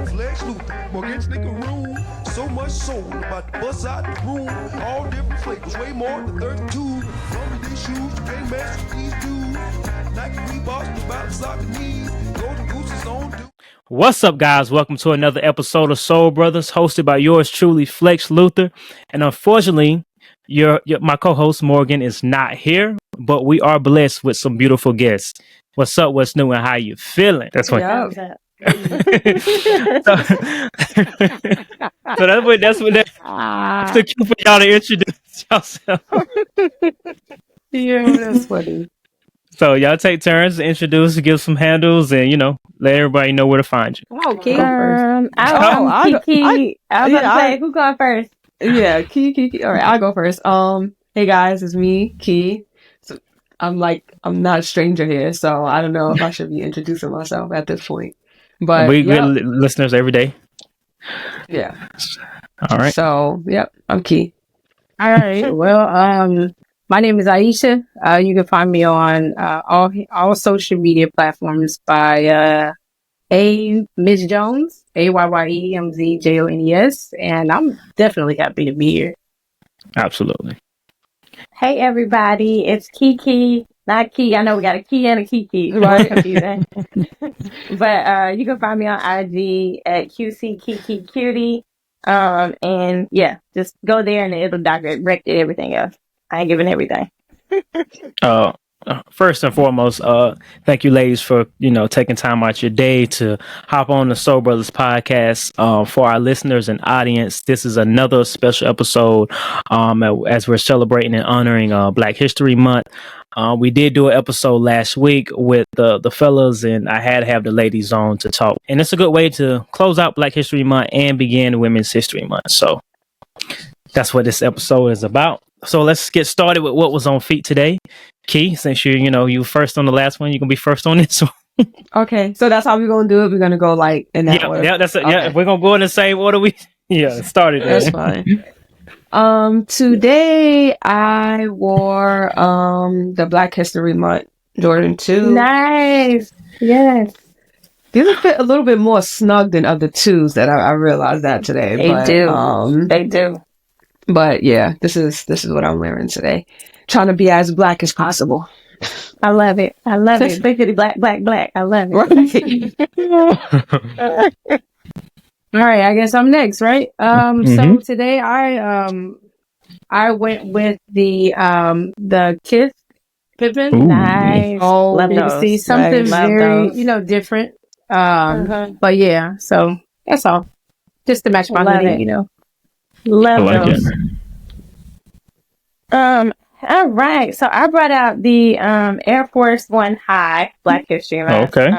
Flex Luther, Morgan Snicker room. So much soul about to bust out the room. All different flavors, way more than 32. From these shoes, you can't mess with these dudes. Nike Reeboks, about to sock the knees. Golden Goose is on dude. What's up, guys? Welcome to another episode of Soul Brothers, hosted by yours truly, Flex Luther. And unfortunately, my co-host Morgan is not here, but we are blessed with some beautiful guests. What's up? What's new? And how you feeling? That's what. Yeah. so that's the cue for y'all to introduce yourself. Yeah, that's funny. So y'all take turns to introduce, give some handles, and let everybody know where to find you. Come on, Key. I'm Kiki. I was about to say, who going first? Yeah, Kiki. All right, I'll go first. Hey guys, it's me, Key. So I'm not a stranger here, so I don't know if I should be introducing myself at this point. But we get listeners every day. Yeah. All right. So I'm Key. All right. Well, my name is Aisha. You can find me on all social media platforms by Ayyemzjones, Ayyemzjones, and I'm definitely happy to be here. Absolutely. Hey, everybody. It's Kiki. Not Key. I know we got a Key and a Kiki. Right. Confusing. But you can find me on IG at QCKikicutie. And yeah, just go there and it'll direct everything else. I ain't giving everything. First and foremost, thank you, ladies, for taking time out your day to hop on the Soul Brothers podcast. For our listeners and audience, this is another special episode. As we're celebrating and honoring Black History Month. We did do an episode last week with the fellas, and I had to have the ladies on to talk. And it's a good way to close out Black History Month and begin Women's History Month. So that's what this episode is about. So let's get started with what was on feet today. Key, since you first on the last one, you're gonna be first on this one. Okay, so that's how we're gonna do it. We're gonna go in that order. Yeah, that's it. Okay. Yeah, we're gonna go in the same order. Started. That's fine. Today I wore the Black History Month Jordan 2. Nice. Yes. These are fit a little bit more snug than other twos that I realized that today. They do. They do. But yeah, this is what I'm wearing today. Trying to be as black as possible. I love it. I love it. Especially black. I love it. Right. All right, I guess I'm next, right? So today I went with the Kiss Pippin. Ooh. Nice. Oh, love those. See something very different. But yeah, so that's all. Just to match my hoodie, Love those. All right. So I brought out the Air Force One High Black History Month. Okay.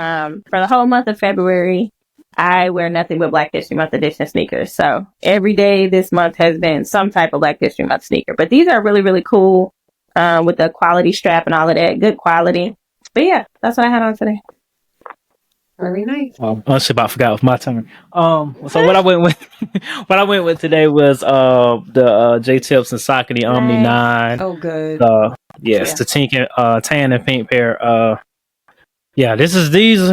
For the whole month of February, I wear nothing but Black History Month edition sneakers. So every day this month has been some type of Black History Month sneaker. But these are really, really cool with the quality strap and all of that. Good quality. But yeah, that's what I had on today. Very nice. I forgot it was my turn. So what I went with today was the J Tips and Saucony Omni 9. Oh, good. Yes, the tan and pink pair. These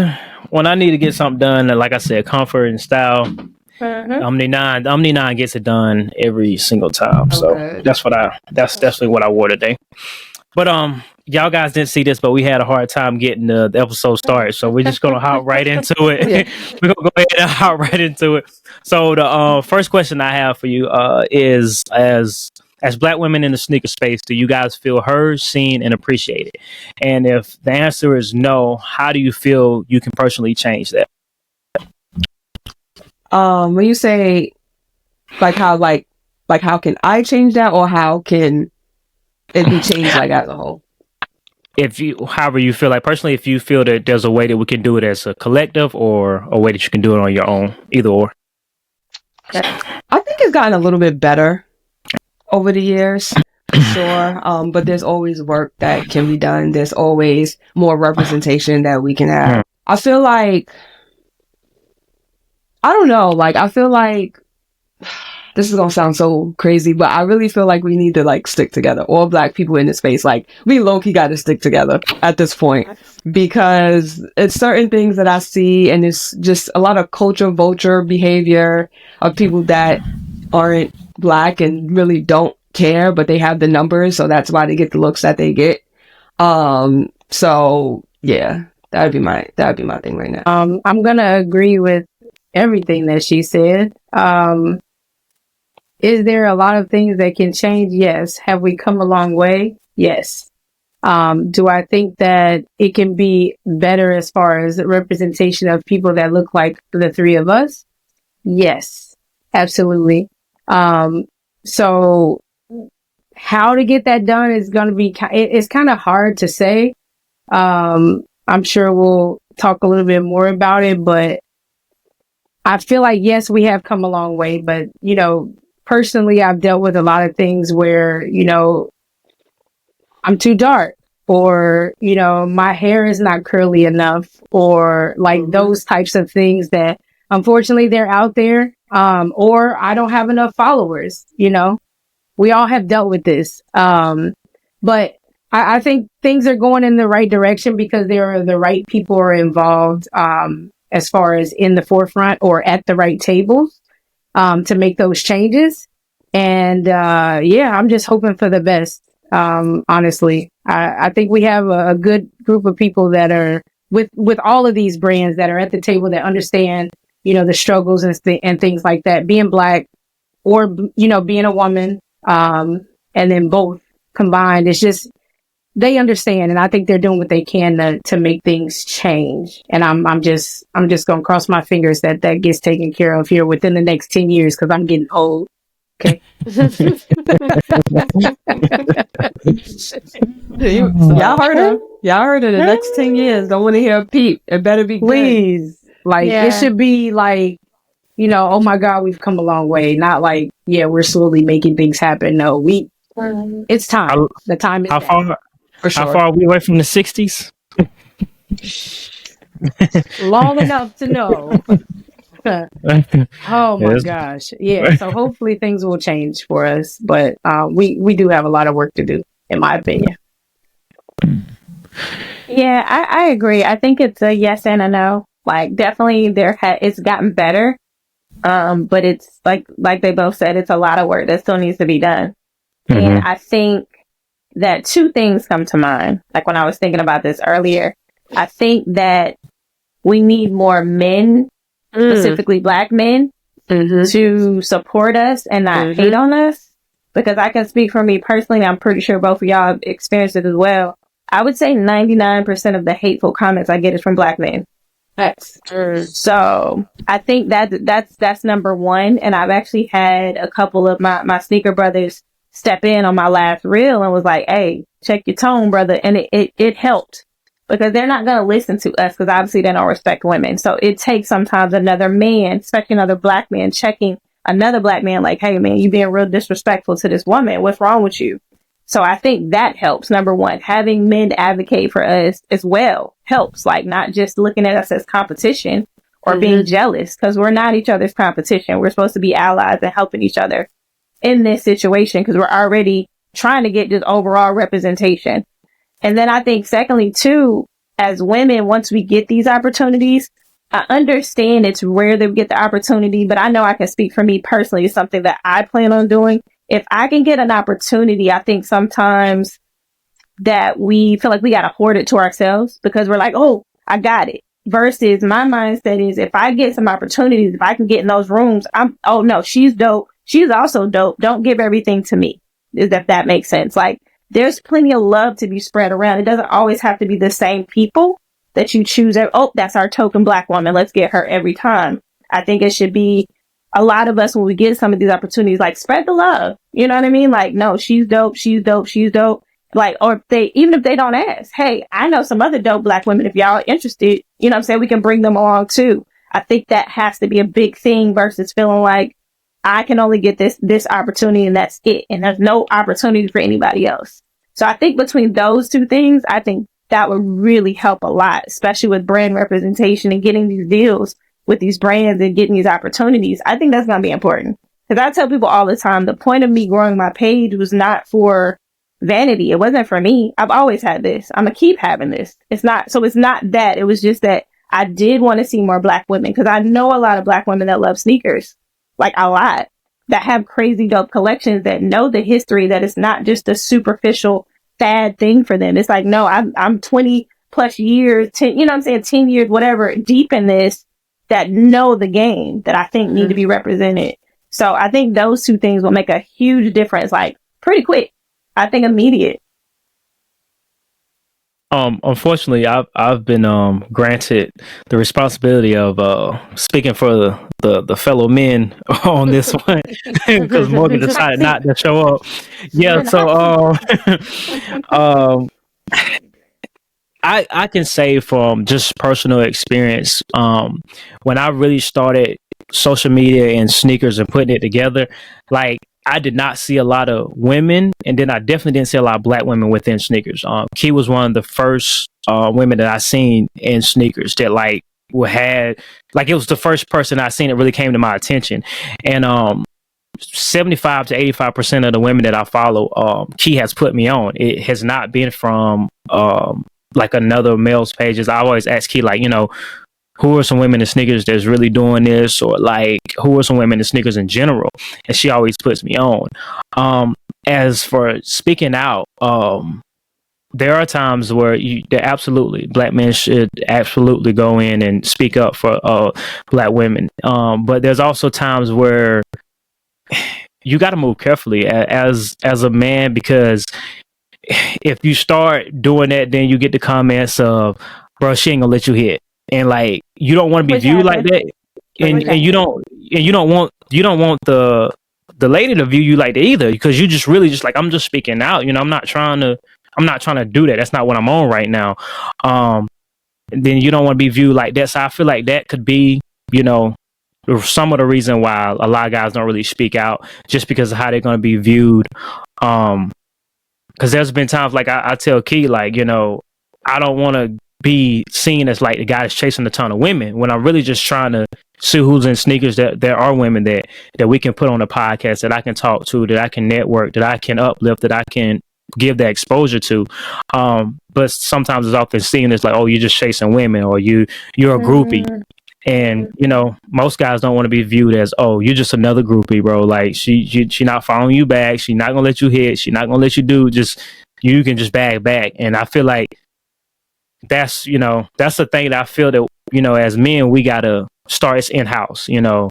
when I need to get something done. Like I said, comfort and style. Omni 9 gets it done every single time. So good. that's definitely what I wore today. But y'all guys didn't see this, but we had a hard time getting the episode started, so we're just gonna hop right into it. Yeah. We're gonna go ahead and hop right into it. So the first question I have for you is, as Black women in the sneaker space, do you guys feel heard, seen, and appreciated? And if the answer is no, how do you feel you can personally change that? When you say how can I change that, or how can it be changed as a whole? However you feel, like personally, if you feel that there's a way that we can do it as a collective, or a way that you can do it on your own, either or. I think it's gotten a little bit better over the years, sure. But there's always work that can be done. There's always more representation that we can have. I feel like, I don't know, I feel like this is gonna sound so crazy, but I really feel like we need to like stick together. All Black people in this space, like we low-key got to stick together at this point, because it's certain things that I see, and it's just a lot of culture vulture behavior of people that aren't Black and really don't care, but they have the numbers, so that's why they get the looks that they get. So yeah, that'd be my thing right now. I'm gonna agree with everything that she said. Is there a lot of things that can change? Yes. Have we come a long way? Yes. Do I think that it can be better as far as the representation of people that look like the three of us? Yes, absolutely. So how to get that done is going to be, it's kind of hard to say. I'm sure we'll talk a little bit more about it, but I feel like, yes, we have come a long way, but, you know, personally, I've dealt with a lot of things where, you know, I'm too dark, or, you know, my hair is not curly enough, or like those types of things that unfortunately they're out there. Or I don't have enough followers, you know, we all have dealt with this. But I think things are going in the right direction because there are the right people are involved, as far as in the forefront or at the right tables, to make those changes. And, yeah, I'm just hoping for the best. Honestly, I think we have a good group of people that are with all of these brands that are at the table that understand, you know, the struggles and things like that, being Black or, you know, being a woman, and then both combined. It's just, they understand, and I think they're doing what they can to make things change. And I'm just gonna cross my fingers that gets taken care of here within the next 10 years, because I'm getting old. Okay. Y'all heard her. Y'all heard her. The next 10 years, don't want to hear a peep. It better be good. Please. Like, it should be like, you know, oh my God, we've come a long way. Not like, yeah, we're slowly making things happen. No, it's time. The time is now. For sure. How far are we away from the 60s? Long enough to know. Oh my gosh. Yeah. So hopefully things will change for us. But we do have a lot of work to do, in my opinion. Yeah, I agree. I think it's a yes and a no. Like, definitely it's gotten better. But it's like they both said, it's a lot of work that still needs to be done. Mm-hmm. And I think that two things come to mind. Like when I was thinking about this earlier, I think that we need more men, specifically Black men, to support us and not hate on us. Because I can speak for me personally, and I'm pretty sure both of y'all have experienced it as well. I would say 99% of the hateful comments I get is from Black men. So I think that's number one. And I've actually had a couple of my sneaker brothers step in on my last reel and was like, hey, check your tone, brother. And it helped, because they're not going to listen to us, because obviously they don't respect women. So it takes sometimes another man, especially another Black man, checking another Black man like, hey man, you being real disrespectful to this woman. What's wrong with you? So I think that helps. Number one, having men advocate for us as well helps, like not just looking at us as competition or being jealous, because we're not each other's competition. We're supposed to be allies and helping each other in this situation, because we're already trying to get just overall representation. And then I think secondly too, as women, once we get these opportunities, I understand it's rare that we get the opportunity, but I know I can speak for me personally. It's something that I plan on doing. If I can get an opportunity, I think sometimes that we feel like we got to hoard it to ourselves, because we're like, oh, I got it. Versus my mindset is, if I get some opportunities, if I can get in those rooms, oh no, she's dope. She's also dope. Don't give everything to me. If that makes sense. Like, there's plenty of love to be spread around. It doesn't always have to be the same people that you choose. Oh, that's our token Black woman. Let's get her every time. I think it should be a lot of us, when we get some of these opportunities, like, spread the love. You know what I mean? Like, no, she's dope. She's dope. She's dope. Like, or even if they don't ask, hey, I know some other dope Black women. If y'all are interested, you know what I'm saying? We can bring them along too. I think that has to be a big thing, versus feeling like I can only get this opportunity and that's it. And there's no opportunity for anybody else. So I think between those two things, I think that would really help a lot, especially with brand representation and getting these deals with these brands and getting these opportunities. I think that's going to be important. Because I tell people all the time, the point of me growing my page was not for vanity. It wasn't for me. I've always had this. I'm going to keep having this. It's not that. It was just that I did want to see more Black women, because I know a lot of Black women that love sneakers, like a lot, that have crazy dope collections, that know the history, that it's not just a superficial fad thing for them. It's like, no, I'm 20 plus years, 10, 10 years, whatever, deep in this, that know the game, that I think need to be represented. So I think those two things will make a huge difference, like pretty quick. I think immediate. Unfortunately, I've been granted the responsibility of speaking for the fellow men on this one, because Morgan decided not to show up. Yeah, so I can say from just personal experience, when I really started social media and sneakers and putting it together, like, I did not see a lot of women, and then I definitely didn't see a lot of Black women within sneakers. Key was one of the first women that I seen in sneakers that like had, like, it was the first person I seen that really came to my attention. And 75 to 85% of the women that I follow, Key has put me on. It has not been from like another male's pages. I always ask Key, like, who are some women in sneakers that's really doing this, or like, who are some women in sneakers in general? And she always puts me on. As for speaking out, there are times where absolutely Black men should absolutely go in and speak up for Black women. But there's also times where you got to move carefully as a man, because if you start doing that, then you get the comments of, bro, she ain't gonna let you hit. And like, you don't want to be viewed like that, and you don't want the lady to view you like that either, because you just really just like, I'm just speaking out. I'm not trying to do that. That's not what I'm on right now. Then you don't want to be viewed like that. So I feel like that could be, some of the reason why a lot of guys don't really speak out, just because of how they're going to be viewed. Because there's been times like I tell Key, like, I don't want to be seen as like the guy that's chasing a ton of women, when I'm really just trying to see who's in sneakers, that there are women that we can put on a podcast, that I can talk to, that I can network, that I can uplift, that I can give that exposure to. But sometimes it's often seen as like, oh, you're just chasing women, or you're a groupie. And most guys don't want to be viewed as, oh, you're just another groupie, bro. Like, she not following you back, she not gonna let you hit, she not gonna let you do, just, you can just bag back. And I feel like that's the thing that I feel that as men we gotta start in-house. Yeah.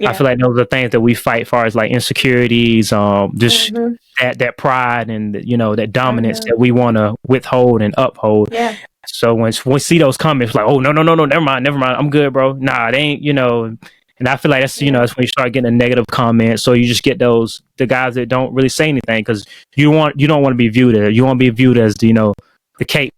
I feel like those are the things that we fight for, as like insecurities, just that pride, and that dominance that we want to withhold and uphold. Yeah. So when we see those comments, like, oh, no, never mind, I'm good, bro. Nah, it ain't. And I feel like that's that's when you start getting a negative comment. So you just get the guys that don't really say anything, because you don't want to be viewed as, you want to be viewed as the cape.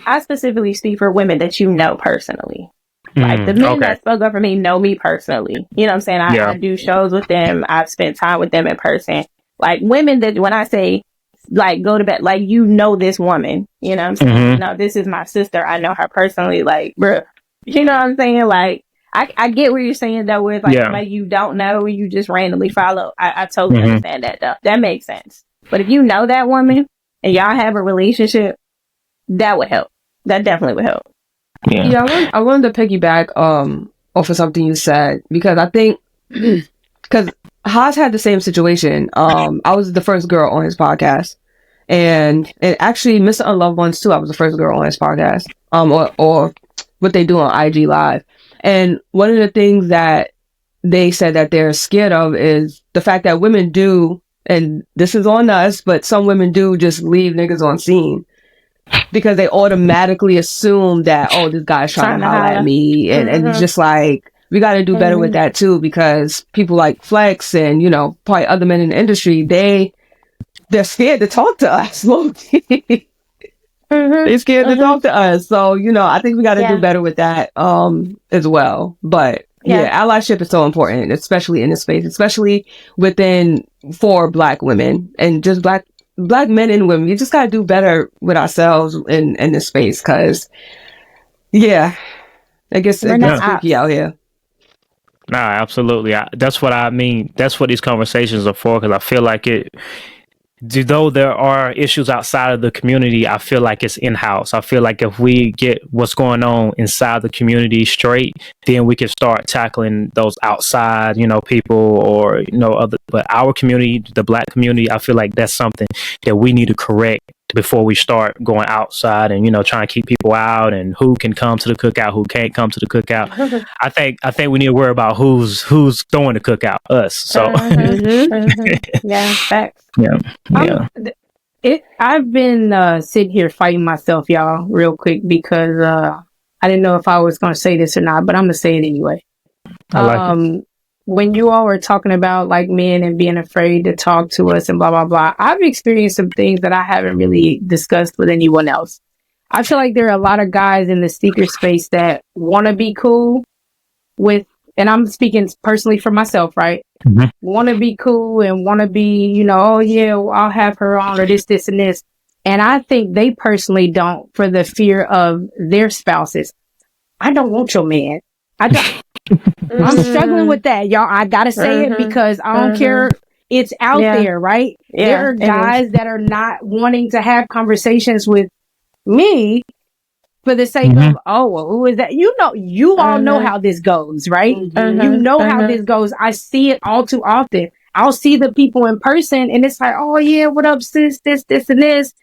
I specifically speak for women that personally. Like, the men that spoke up for me know me personally. You know what I'm saying? I do shows with them. I've spent time with them in person. Like, women that, when I say, like, go to bed, like, this woman. You know what I'm saying? No, this is my sister. I know her personally. Like, bro, you know what I'm saying? Like, I get what you're saying, though, with like, somebody you don't know, you just randomly follow. I totally understand that, though. That makes sense. But if you know that woman and y'all have a relationship, that would help. That definitely would help. Yeah, I wanted to piggyback off of something you said, because I think, because Haas had the same situation. I was the first girl on his podcast, and actually Mr. Unloved Ones too. I was the first girl on his podcast. Or what they do on IG Live. And one of the things that they said that they're scared of is the fact that women do, and this is on us, but some women do just leave niggas on scene, because they automatically assume that, oh, this guy's trying to holler at me. And it's just like, we got to do better with that too, because people like Flex and, probably other men in the industry, they're scared to talk to us. They're scared to talk to us. So, I think we got to do better with that as well. But allyship is so important, especially in this space, especially for Black women and just Black men and women. We just got to do better with ourselves in this space, because, I guess it's spooky out here. Nah, absolutely. That's what I mean. That's what these conversations are for, because I feel like though there are issues outside of the community, I feel like it's in-house. I feel like if we get what's going on inside the community straight, then we can start tackling those outside, people or, other. But our community, the Black community, I feel like that's something that we need to correct before we start going outside and, trying to keep people out and who can come to the cookout, who can't come to the cookout. I think we need to worry about who's throwing the cookout, us. So yeah, facts. Yeah. I've been sitting here fighting myself, y'all, real quick, because I didn't know if I was going to say this or not, but I'm going to say it anyway. I like it. When you all were talking about like men and being afraid to talk to us and blah, blah, blah, I've experienced some things that I haven't really discussed with anyone else. I feel like there are a lot of guys in the sneaker space that want to be cool with, and I'm speaking personally for myself, right? Mm-hmm. Want to be cool and want to be, oh yeah, well, I'll have her on or this and this. And I think they personally don't, for the fear of their spouses. I don't want your man. I don't. I'm struggling with that, y'all. I gotta say it because I don't care. It's out there, right? Yeah, there are guys that are not wanting to have conversations with me for the sake of, oh, well, who is that? You all know how this goes, right? You know how this goes. I see it all too often. I'll see the people in person and it's like, oh yeah, what up, sis? This, and this.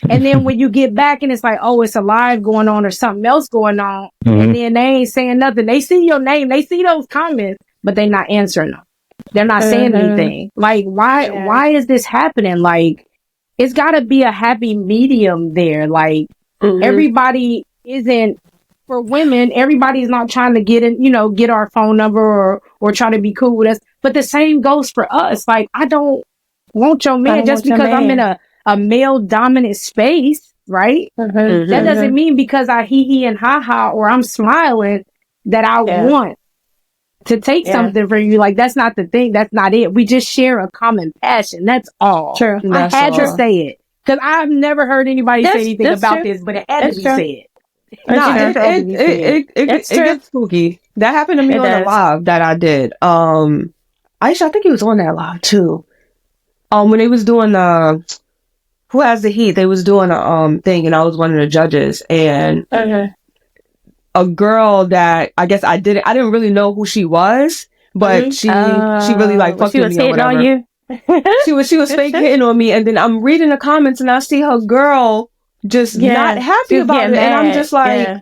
And then when you get back and it's like, oh, it's a live going on or something else going on. And then they ain't saying nothing. They see your name. They see those comments, but they're not answering them. They're not saying anything. Like, why is this happening? Like, it's gotta be a happy medium there. Like, everybody isn't, for women, everybody's not trying to get in, get our phone number or try to be cool with us. But the same goes for us. Like, I don't want your man just because I'm in a male dominant space, right? That doesn't mean because I hee and ha or I'm smiling that I want to take something from you. Like, that's not the thing. That's not it. We just share a common passion. That's all. True. I had to say it because I've never heard anybody say anything about this, but it had to be said. No, it gets spooky. That happened to me on a live that I did. Aisha, I think he was on that live too. When they was doing Who Has the Heat, they was doing a thing, and I was one of the judges, and a girl that I guess I didn't really know who she was, but she really like fucked with me or whatever. On you? she was fake hitting on me, and then I'm reading the comments and I see her girl just not happy about it, and I'm just like,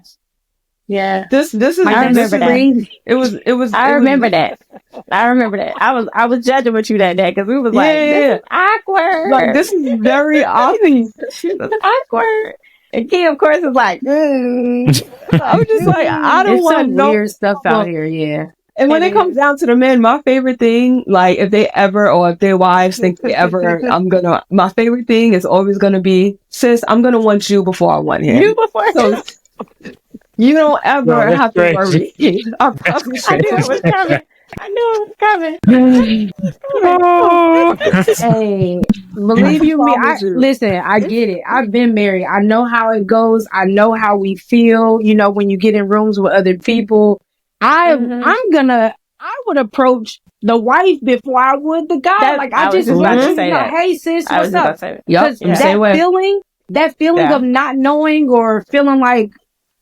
this is I remember that. It was. I remember that. I was judging with you that day because we was like, this is awkward. Like, this is very awkward. And Kim, of course, is like, I was just like, I don't want some weird stuff out here, And when it comes down to the men, my favorite thing, like if they ever, or if their wives think they ever, my favorite thing is always gonna be, sis, I'm gonna want you before I want him. You before so you don't ever have to worry. I knew it was coming. Hey, believe you me, listen, I get it. I've been married. I know how it goes. I know how we feel, when you get in rooms with other people. I would approach the wife before I would the guy. I just want to say, hey sis, what's up? Because that feeling of not knowing or feeling like,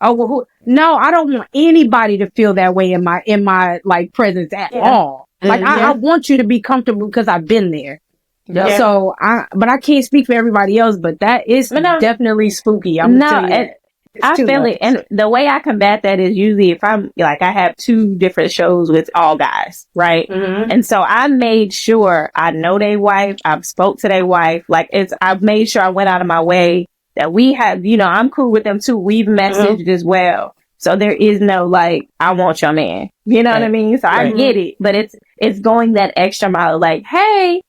oh, well, no, I don't want anybody to feel that way in my like presence at all. Like I want you to be comfortable because I've been there. Yep. So but I can't speak for everybody else, but that is definitely spooky. I feel it. And the way I combat that is usually if I'm like, I have 2 different shows with all guys, right? And so I made sure I know their wife. I've spoke to their wife. Like I've made sure I went out of my way that we have, I'm cool with them too. We've messaged as well. So there is no like, I want your man. You know what I mean? So I get it, but it's going that extra mile. Like, hey,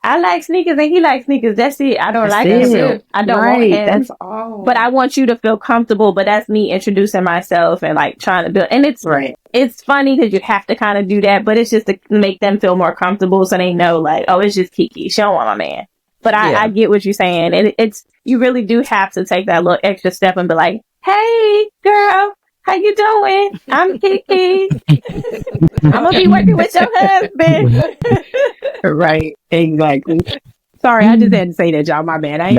I like sneakers and he likes sneakers. That's it. I don't like him. I don't want him. That's all. But I want you to feel comfortable. But that's me introducing myself and like trying to build. And it's funny because you have to kind of do that. But it's just to make them feel more comfortable so they know like, oh, it's just Kiki. She don't want my man. But I get what you're saying. And you really do have to take that little extra step and be like, hey, girl. How you doing? I'm Kiki. I'm gonna be working with your husband. Right. Exactly. Sorry, I just had to say that, y'all. My bad. I ain't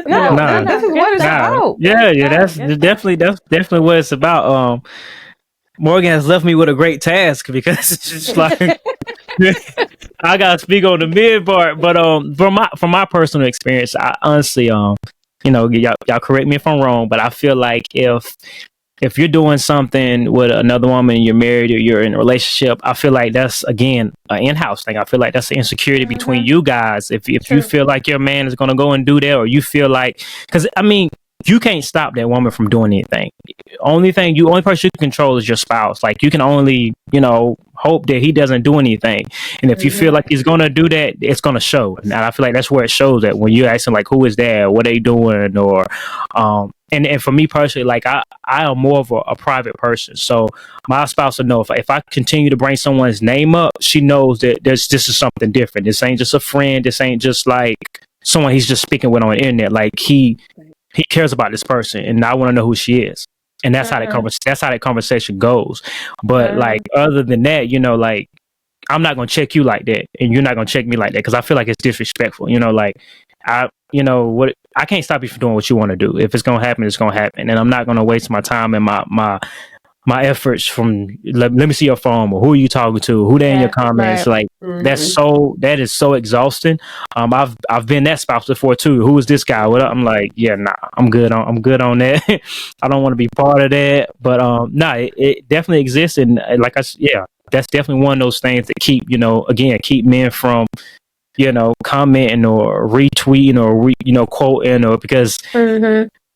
Nah. This is what it's about. Yeah, that's definitely what it's about. Morgan has left me with a great task because it's just like I gotta speak on the mid part, but from my personal experience, I honestly y'all correct me if I'm wrong, but I feel like if you're doing something with another woman, you're married or you're in a relationship, I feel like that's again an in-house thing. I feel like that's the insecurity between you guys. If you feel like your man is gonna go and do that, or you feel like, because I mean, you can't stop that woman from doing anything. Only person you can control is your spouse. Like you can only, hope that he doesn't do anything. And if you feel like he's gonna do that, it's gonna show. And I feel like that's where it shows that when you're asking like, who is that? What they doing? Or and for me personally, like I am more of a private person. So my spouse will know if I continue to bring someone's name up, she knows that this is something different. This ain't just a friend. This ain't just like someone he's just speaking with on the internet. Like he cares about this person, and I want to know who she is, and that's how that conversation goes. But like other than that, like I'm not gonna check you like that, and you're not gonna check me like that because I feel like it's disrespectful. Like I can't stop you from doing what you want to do. If it's gonna happen, it's gonna happen, and I'm not gonna waste my time and my efforts from let me see your phone, or who are you talking to, who they in your comments, like that is so exhausting. I've been that spouse before too. Who is this guy? What up? I'm like, yeah, nah, I'm good on that. I don't want to be part of that, but it definitely exists, and that's definitely one of those things that keep keep men from commenting or retweeting or quoting, or because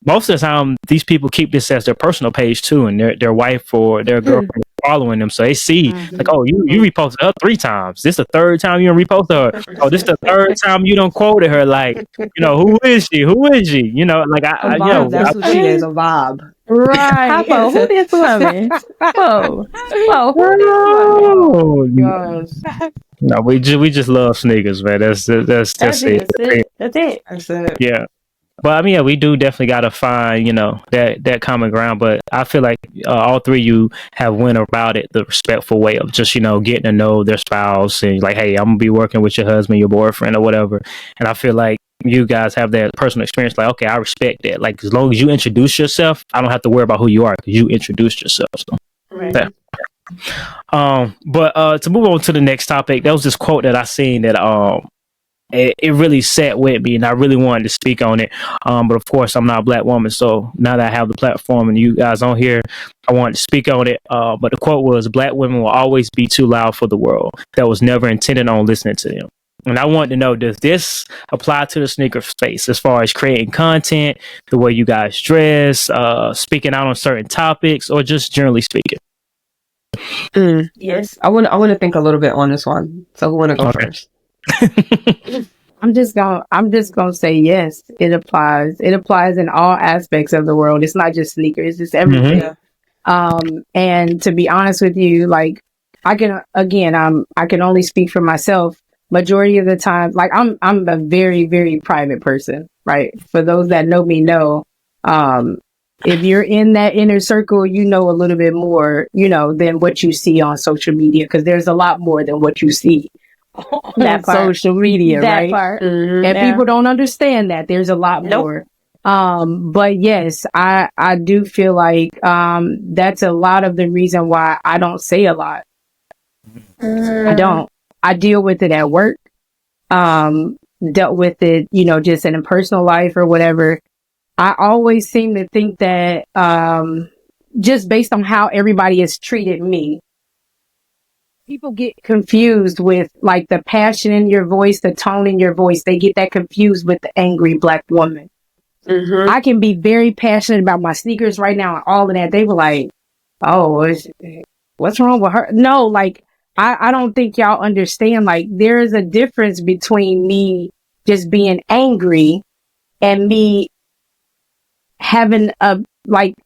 most of the time, these people keep this as their personal page too, and their wife or their girlfriend is following them, so they see like, oh, you reposted her 3 times. This the 3rd time you done reposted her. Oh, this the 3rd time you done quoted her. Like, who is she? Who is she? Like that's what she is, a vibe. Right. Who this woman? Whoa, who this woman? No, we just love sneakers, man. That's it. That's it. Yeah. But I mean, we do definitely got to find, that common ground. But I feel like all three of you have went about it the respectful way of just, getting to know their spouse and like, hey, I'm going to be working with your husband, your boyfriend or whatever. And I feel like you guys have that personal experience. Like, okay, I respect that. Like, as long as you introduce yourself, I don't have to worry about who you are because you introduced yourself. So. Right. Yeah. But to move on to the next topic, there was this quote that I seen that it really sat with me, and I really wanted to speak on it. But of course, I'm not a black woman, so now that I have the platform and you guys on here, I wanted to speak on it. But the quote was, "Black women will always be too loud for the world. That was never intended on listening to them." And I wanted to know, does this apply to the sneaker space as far as creating content, the way you guys dress, speaking out on certain topics, or just generally speaking? Yes, I want to think a little bit on this one. So who want to go first? I'm just gonna say yes. It applies. It applies in all aspects of the world. It's not just sneakers. It's everything. And to be honest with you, like I can only speak for myself. Majority of the time, like I'm a very, very private person, right? For those that know me know, if you're in that inner circle, you know a little bit more, than what you see on social media, because there's a lot more than what you see on social media, that right? Part. And people don't understand that there's a lot more. But yes, I do feel like that's a lot of the reason why I don't say a lot. I don't. I deal with it at work. Dealt with it, just in a personal life or whatever. I always seem to think that just based on how everybody has treated me, people get confused with like the passion in your voice, the tone in your voice. They get that confused with the angry black woman. I can be very passionate about my sneakers right now and all of that. They were like, oh, what's wrong with her? No, like, I don't think y'all understand. Like, there is a difference between me just being angry and me having a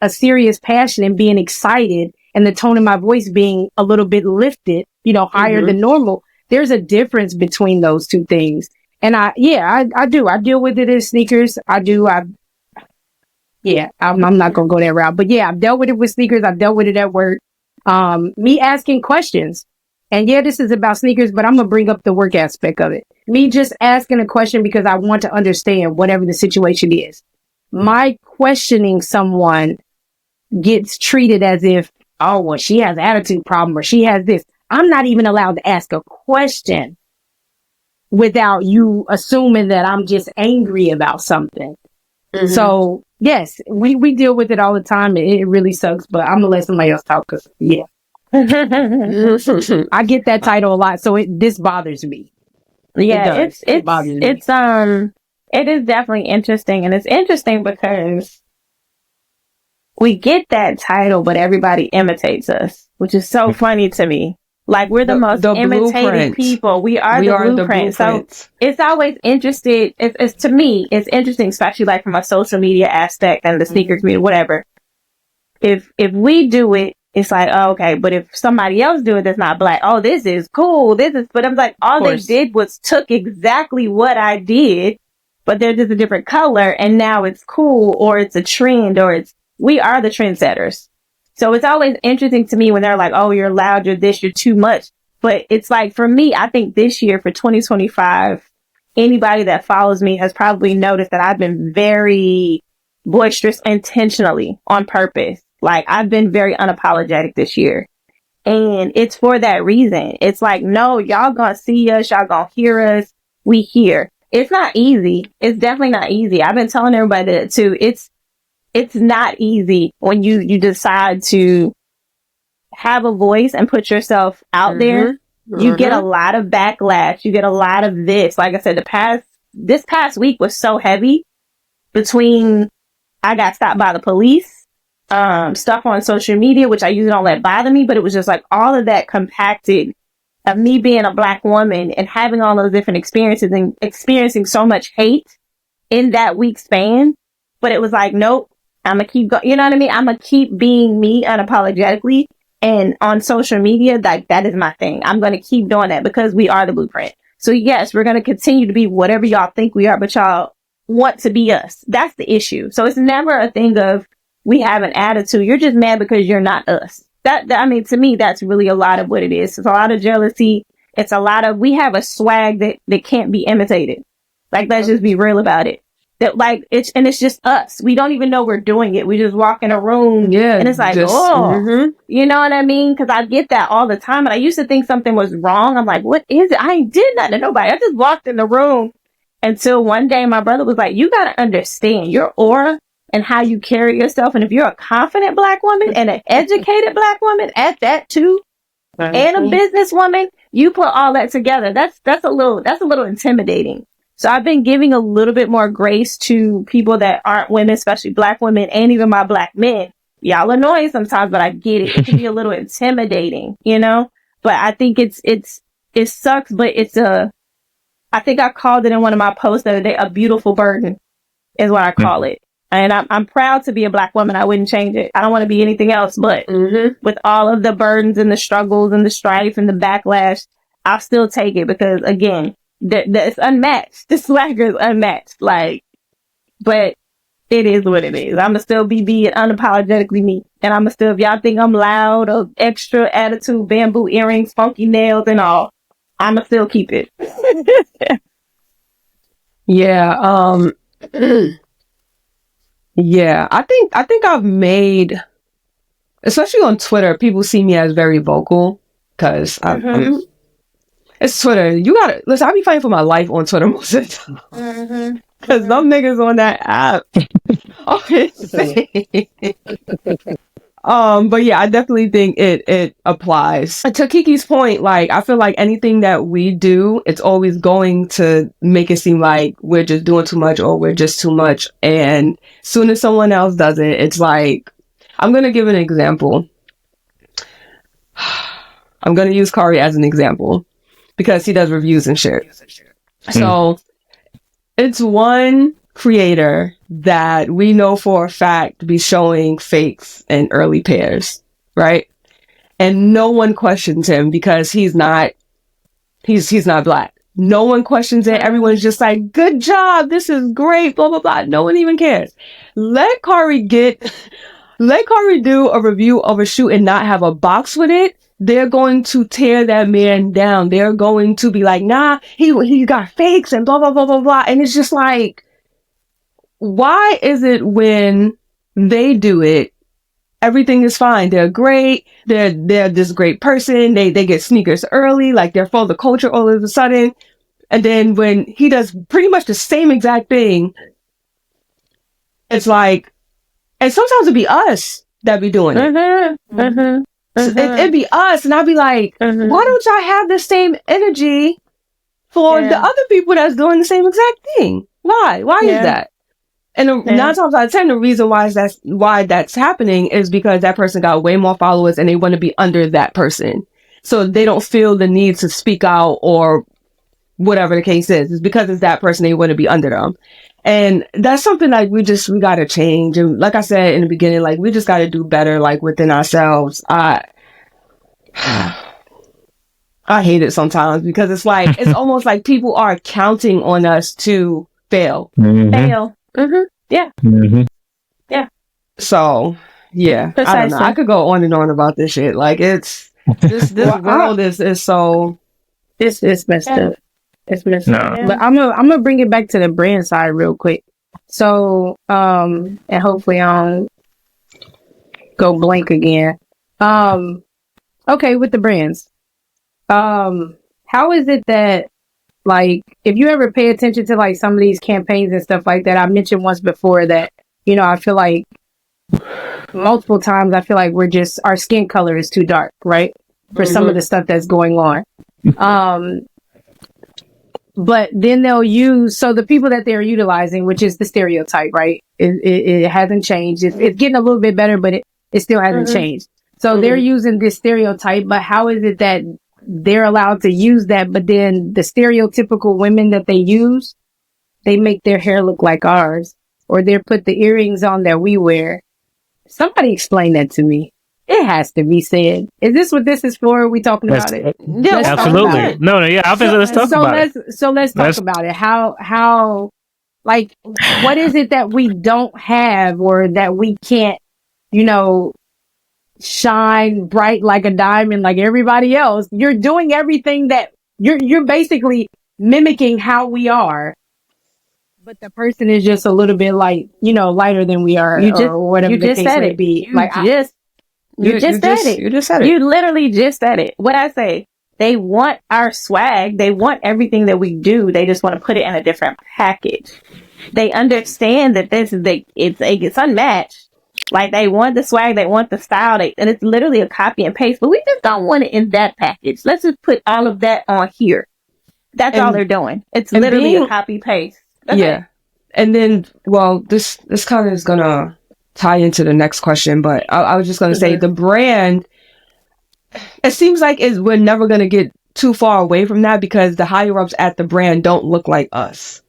serious passion and being excited, and the tone of my voice being a little bit lifted, higher than normal. There's a difference between those two things. And I do. I deal with it in sneakers. I'm not going to go that route, but yeah, I've dealt with it with sneakers. I've dealt with it at work. Me asking questions. And yeah, this is about sneakers, but I'm going to bring up the work aspect of it. Me just asking a question because I want to understand whatever the situation is. My questioning someone gets treated as if, oh, well, she has an attitude problem or she has this. I'm not even allowed to ask a question without you assuming that I'm just angry about something. Mm-hmm. So yes, we deal with it all the time. It really sucks, but I'm gonna let somebody else talk because yeah. I get that title a lot, so this bothers me. Yeah, it is definitely interesting, and it's interesting because we get that title, but everybody imitates us, which is so funny to me. Like, we're the most imitated people. We are the blueprint. So it's always interesting. It's to me, it's interesting, especially like from a social media aspect and the sneaker community, whatever. If we do it, it's like, oh, okay, but if somebody else do it that's not black, oh, this is cool. But I'm like, all they did was took exactly what I did, but they're just a different color, and now it's cool, or it's a trend, or we are the trendsetters. So it's always interesting to me when they're like, oh, you're loud, you're this, you're too much. But it's like, for me, I think this year for 2025, anybody that follows me has probably noticed that I've been very boisterous intentionally on purpose. Like, I've been very unapologetic this year. And it's for that reason. It's like, no, y'all gonna see us, y'all gonna hear us, we here. It's not easy. It's definitely not easy. I've been telling everybody that too. It's not easy when you decide to have a voice and put yourself out there. You get a lot of backlash. You get a lot of this. Like I said, this past week was so heavy between I got stopped by the police, stuff on social media, which I usually don't let bother me, but it was just like all of that compacted of me being a black woman and having all those different experiences and experiencing so much hate in that week span. But it was like, nope. I'm going to keep going. You know what I mean? I'm going to keep being me unapologetically. And on social media, like, that is my thing. I'm going to keep doing that because we are the blueprint. So yes, we're going to continue to be whatever y'all think we are, but y'all want to be us. That's the issue. So it's never a thing of we have an attitude. You're just mad because you're not us. That I mean, to me, that's really a lot of what it is. It's a lot of jealousy. It's a lot of, we have a swag that can't be imitated. Like, let's just be real about it. That, like, it's just us. We don't even know we're doing it. We just walk in a room, and it's like, you know what I mean? Because I get that all the time, and I used to think something was wrong. I'm like, what is it? I ain't did nothing to nobody. I just walked in the room until one day my brother was like, you gotta understand your aura and how you carry yourself, and if you're a confident black woman and an educated black woman at that too, and a businesswoman, you put all that together. That's a little intimidating. So I've been giving a little bit more grace to people that aren't women, especially black women, and even my black men. Y'all annoying sometimes, but I get it. It can be a little intimidating, you know? But I think it sucks, but I think I called it in one of my posts the other day, a beautiful burden is what I call it. And I'm proud to be a black woman. I wouldn't change it. I don't want to be anything else, but with all of the burdens and the struggles and the strife and the backlash, I'll still take it because, again, it's unmatched. The swagger is unmatched. Like, but it is what it is. I'ma still be being unapologetically me. And I'ma still, if y'all think I'm loud or extra attitude, bamboo earrings, funky nails and all, I'ma still keep it. Yeah. Yeah. I think I've made, especially on Twitter, people see me as very vocal because it's Twitter. You gotta listen. I be fighting for my life on Twitter most of the time because them niggas on that app. But yeah, I definitely think it applies. To Kiki's point, like, I feel like anything that we do, it's always going to make it seem like we're just doing too much or we're just too much. And soon as someone else does it, it's like, I'm gonna give an example. I'm gonna use Kari as an example, because he does reviews and shit. So it's one creator that we know for a fact be showing fakes and early pairs, right? And no one questions him because he's not black. No one questions it. Everyone's just like, good job, this is great, blah, blah, blah. No one even cares. Let Kari get let Corey do a review of a shoe and not have a box with it, they're going to tear that man down. They're going to be like, nah, he got fakes and blah, blah, blah, blah, blah. And it's just like, why is it when they do it, everything is fine? They're great. They're this great person. They get sneakers early. Like, they're for the culture all of a sudden. And then when he does pretty much the same exact thing, it's like, and sometimes it'd be us that be doing it. It'd be us, and I'd be like, why don't y'all have the same energy for the other people that's doing the same exact thing? Why is that? And 9 times out of 10, the reason why that's happening is because that person got way more followers and they want to be under that person. So they don't feel the need to speak out or whatever the case is. It's because it's that person, they want to be under them. And that's something like we got to change. And like I said in the beginning, like, we just got to do better, like, within ourselves. I hate it sometimes because it's like, it's almost like people are counting on us to fail. Fail. Yeah. Yeah. So, yeah. Precisely. I don't know. I could go on and on about this shit. Like, it's, this world is so... It's messed up. It's messed up. No. But I'm gonna bring it back to the brand side real quick. So, and hopefully I don't go blank again. Okay, with the brands. How is it that, like, if you ever pay attention to, like, some of these campaigns and stuff like that, I mentioned once before that, you know, I feel like multiple times I feel like our skin color is too dark, right? For some of the stuff that's going on. But then they'll use, so the people that they're utilizing, which is the stereotype, right? It hasn't changed. It's getting a little bit better, but it still hasn't changed. So they're using this stereotype, but how is it that they're allowed to use that, but then the stereotypical women that they use, they make their hair look like ours, or they put the earrings on that we wear? Somebody explain that to me. It has to be said. Is this what this is for? Are we talking about it? Yeah, Absolutely. No, yeah. Let's talk about it. So let's talk about it. How, like, what is it that we don't have or that we can't, you know, shine bright like a diamond like everybody else? You're doing everything that you're basically mimicking how we are, but the person is just a little bit, like, you know, lighter than we are, or whatever the case may be. You just said it. You literally just said it. What I say, they want our swag. They want everything that we do. They just want to put it in a different package. They understand that it's unmatched. Like, they want the swag, they want the style, and it's literally a copy and paste, but we just don't want it in that package. Let's just put all of that on here. That's all they're doing. It's literally a copy paste. Yeah. And then, well, this kind of is gonna tie into the next question, but I was just gonna say, the brand, it seems like we're never gonna get too far away from that because the higher ups at the brand don't look like us.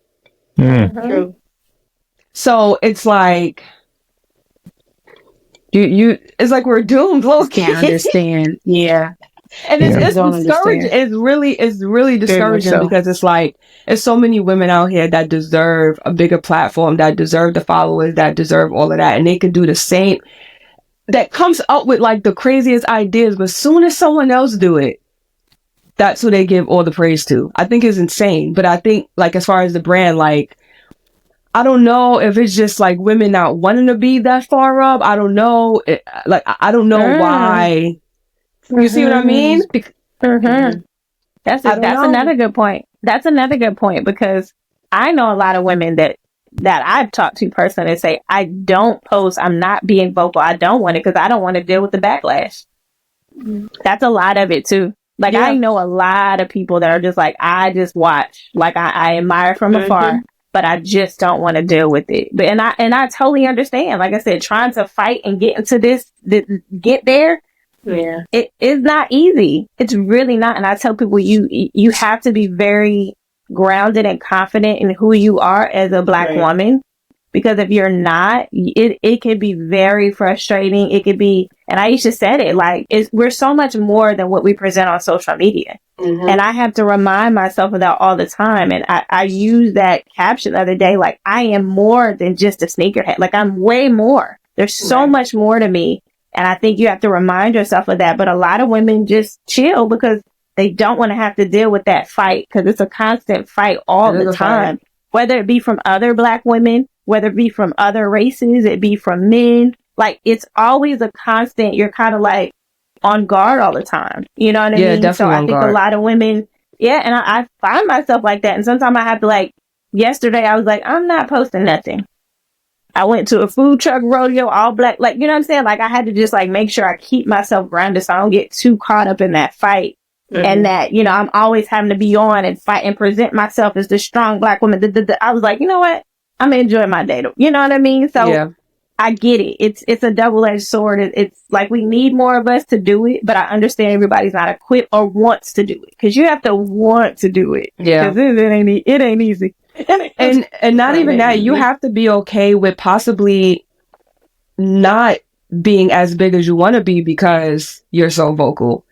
True. So it's like it's like we're doomed. Can't understand. Yeah. And it's discouraging. It's really discouraging because it's like, there's so many women out here that deserve a bigger platform, that deserve the followers, that deserve all of that. And they can do the same, that comes up with, like, the craziest ideas. But as soon as someone else do it, that's who they give all the praise to. I think it's insane. But I think, like, as far as the brand, like, I don't know if it's just, like, women not wanting to be that far up. I don't know. I don't know why. You see what I mean? That's another good point. That's another good point, because I know a lot of women that I've talked to personally and say, I don't post, I'm not being vocal, I don't want it because I don't want to deal with the backlash. That's a lot of it too. Like, I know a lot of people that are just like, I just watch, like, I admire from afar, but I just don't want to deal with it. But and I totally understand. Like I said, trying to fight and get into get there. Yeah, it is not easy. It's really not. And I tell people, you have to be very grounded and confident in who you are as a Black woman, because if you're not, it can be very frustrating. It could be, and Aisha said it, like, we're so much more than what we present on social media. And I have to remind myself of that all the time. And I used that caption the other day, like, I am more than just a sneakerhead. Like, I'm way more. There's so much more to me. And I think you have to remind yourself of that. But a lot of women just chill because they don't want to have to deal with that fight, because it's a constant fight all the time, whether it be from other Black women, whether it be from other races, it be from men. Like, it's always a constant. You're kind of like on guard all the time. You know what I mean? Definitely so I think a lot of women, and I find myself like that. And sometimes I have to, like, yesterday I was like, I'm not posting nothing. I went to a food truck rodeo, all Black, like, you know what I'm saying? Like, I had to just, like, make sure I keep myself grounded so I don't get too caught up in that fight. Mm-hmm. And that, you know, I'm always having to be on and fight and present myself as the strong Black woman. I was like, you know what? I'm gonna enjoy my day. You know what I mean? So I get it. It's a double-edged sword. It's like, we need more of us to do it, but I understand everybody's not equipped or wants to do it, because you have to want to do it. Yeah, because it ain't easy. And not even that, you have to be okay with possibly not being as big as you want to be because you're so vocal.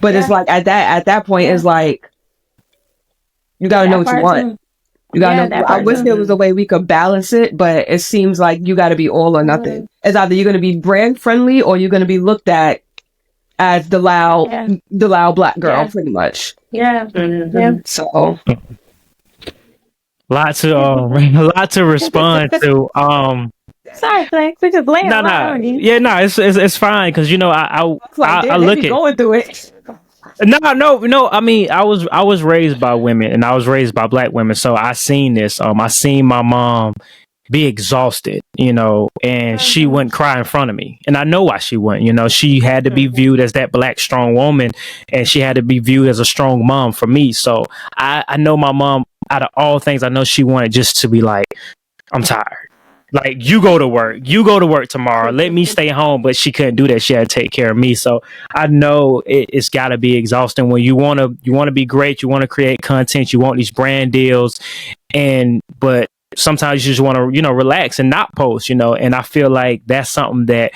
But it's like, at that point, it's like, you gotta know what you want. You gotta know. I wish there was a way we could balance it, but it seems like you gotta be all or nothing. It's either you're gonna be brand friendly or you're gonna be looked at as the loud Black girl, pretty much. Yeah. So a lot to respond to. Sorry, Flex. We just laying on you. Yeah, no, it's fine, because, you know, I look at going through it. No. I mean, I was raised by women, and I was raised by Black women, so I seen this. I seen my mom be exhausted, you know, and she wouldn't cry in front of me, and I know why she wouldn't. You know, she had to be viewed as that Black strong woman, and she had to be viewed as a strong mom for me. So I know my mom, out of all things, I know she wanted just to be like, I'm tired. Like, you go to work tomorrow. Let me stay home. But she couldn't do that. She had to take care of me. So I know it's got to be exhausting when you want to be great. You want to create content. You want these brand deals, but sometimes you just want to, you know, relax and not post, you know. And I feel like that's something that,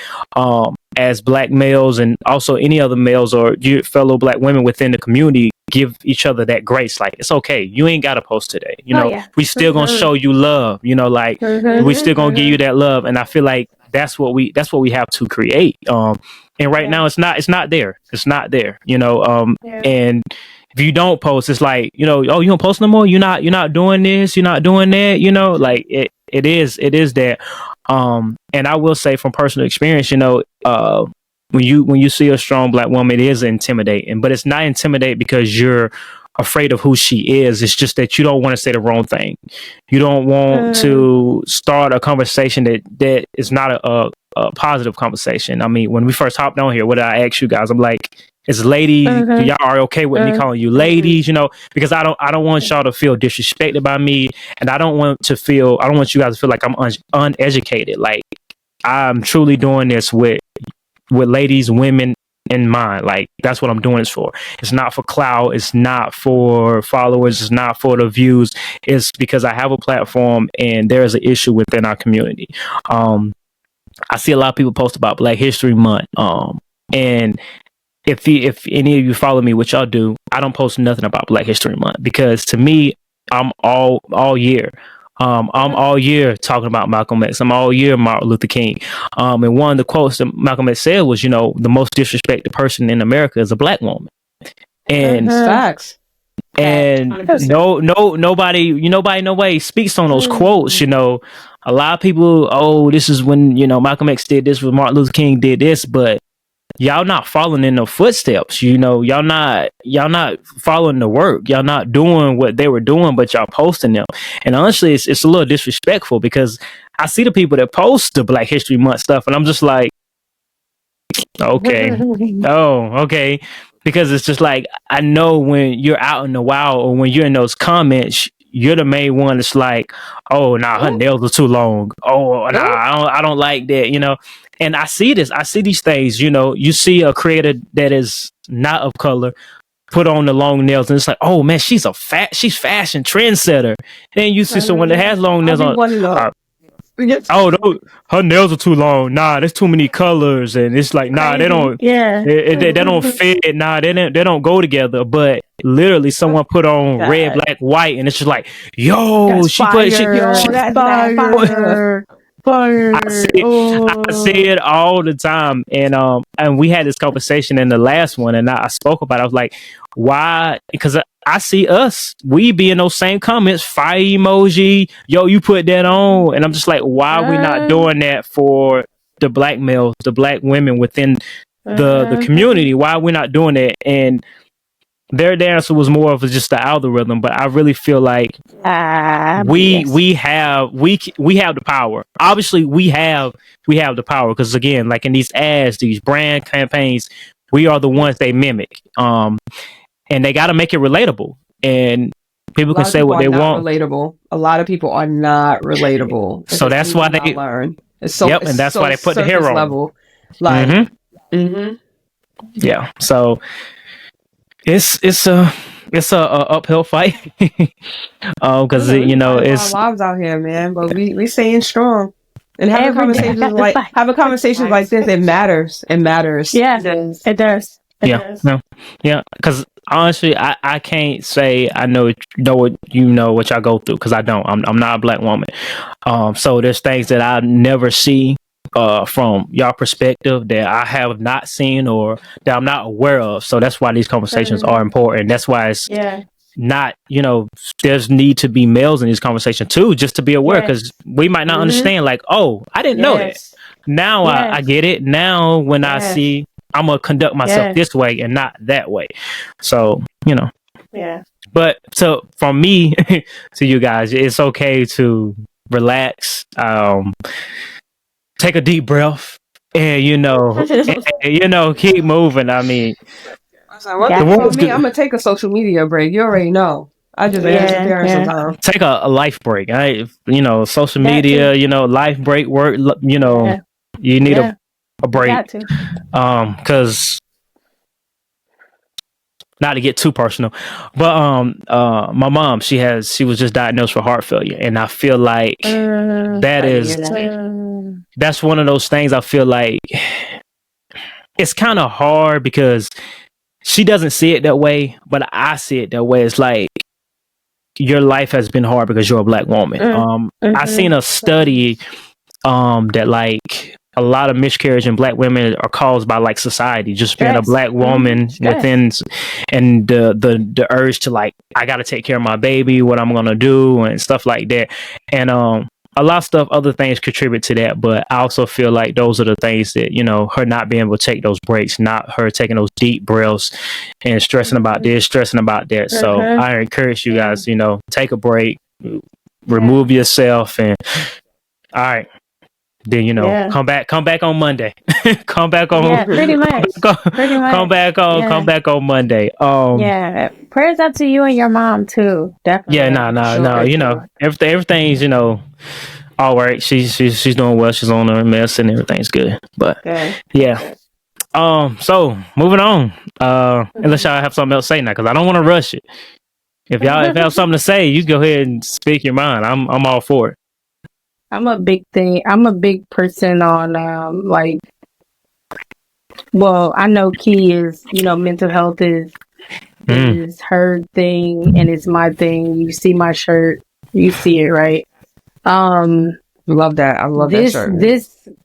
as Black males and also any other males or your fellow Black women within the community, give each other that grace. Like, it's okay. You ain't got to post today. You know, we still going to show you love, you know, like we still going to give you that love. And I feel like that's what we have to create. And right now it's not there. It's not there, you know, and if you don't post, it's like, you know, oh, you don't post no more. You're not doing this. You're not doing that. You know, like it is that. And I will say from personal experience, you know, when you see a strong Black woman, it is intimidating, but it's not intimidating because you're afraid of who she is. It's just that you don't want to say the wrong thing. You don't want to start a conversation that is not a positive conversation. I mean, when we first hopped on here, what did I ask you guys? I'm like, is ladies, y'all are okay with me calling you ladies, you know, because I don't want y'all to feel disrespected by me. And I don't want you guys to feel like I'm uneducated. Like, I'm truly doing this with ladies, women in mind. Like, that's what I'm doing this for. It's not for clout. It's not for followers. It's not for the views. It's because I have a platform and there is an issue within our community. I see a lot of people post about Black History Month. And if any of you follow me, which y'all do, I don't post nothing about Black History Month, because to me, I'm all year. I'm all year talking about Malcolm X. I'm all year Martin Luther King. And one of the quotes that Malcolm X said was, you know, the most disrespected person in America is a Black woman. And facts. And nobody speaks on those quotes. You know, a lot of people, oh, this is when, you know, Malcolm X did this, when Martin Luther King did this, but y'all not following in the footsteps. You know, y'all not following the work. Y'all not doing what they were doing, but y'all posting them. And honestly, it's a little disrespectful, because I see the people that post the Black History Month stuff, and I'm just like, okay, okay. Because it's just like, I know when you're out in the wild or when you're in those comments, you're the main one that's like, oh, nah, her nails are too long. Oh, nah, I don't like that, you know. And I see these things, you know. You see a creator that is not of color put on the long nails, and it's like, oh man, she's fashion trendsetter. Then you see someone that has long nails on. Her nails are too long. Nah, there's too many colors, and it's like, nah, they don't. Yeah, they don't fit. Nah, they don't go together. But literally, someone put on red, black, white, and it's just like, yo, that's fire. Fire. I see it all the time, and we had this conversation in the last one, and I spoke about it. I was like, why? Because I see us, we be in those same comments, fire emoji, yo, you put that on, and I'm just like, why are we not doing that for the black males, the black women within the community? Why are we not doing that? And their answer was more of just the algorithm, but I really feel like we have the power. Obviously, we have the power because again, like in these ads, these brand campaigns, we are the ones they mimic. And they got to make it relatable. And people can say what they want. Relatable. A lot of people are not relatable. So that's why they learn. It's so, and that's why they put the hero level. Like, yeah. So it's a uphill fight because it's our lives out here, man. But we staying strong and having conversations like this. It matters. It matters. Yeah, it does. Yeah. Because honestly, I can't say I know what y'all go through because I don't. I'm not a black woman. So there's things that I never see from y'all perspective that I have not seen or that I'm not aware of. So that's why these conversations are important. That's why it's not, there's need to be males in these conversations too, just to be aware because we might not understand like, oh, I didn't know that. Now I get it. Now when I see, I'm going to conduct myself this way and not that way. So, Yeah. But so from me to you guys, it's okay to relax, take a deep breath, and keep moving. I mean, I'm gonna take a social media break. You already know. I just answer there sometimes. Take a life break. Social media. Life break. Work. You need a break. Because. Not to get too personal, but my mom, she was just diagnosed with heart failure, and I feel like that's one of those things. I feel like it's kind of hard because she doesn't see it that way, but I see it that way. It's like your life has been hard because you're a black woman. I seen a study that like a lot of miscarriage in black women are caused by like society, just being a black woman within, and the urge to like, I got to take care of my baby, what I'm going to do and stuff like that. And a lot of stuff, other things contribute to that. But I also feel like those are the things that, her not being able to take those breaks, not her taking those deep breaths and stressing about this, stressing about that. So I encourage you guys, take a break, remove yourself, and all right. Then come back on Monday. Come back on pretty much. Come back on Monday. Prayers out to you and your mom too. Definitely. No. Everything's all right. She's doing well. She's on her mess and everything's good. But so moving on. Unless y'all have something else to say now, because I don't want to rush it. If y'all have something to say, you go ahead and speak your mind. I'm all for it. I'm a big person on I know Key is, mental health is her thing and it's my thing. You see my shirt, you see it, right? Love that. I love that shirt.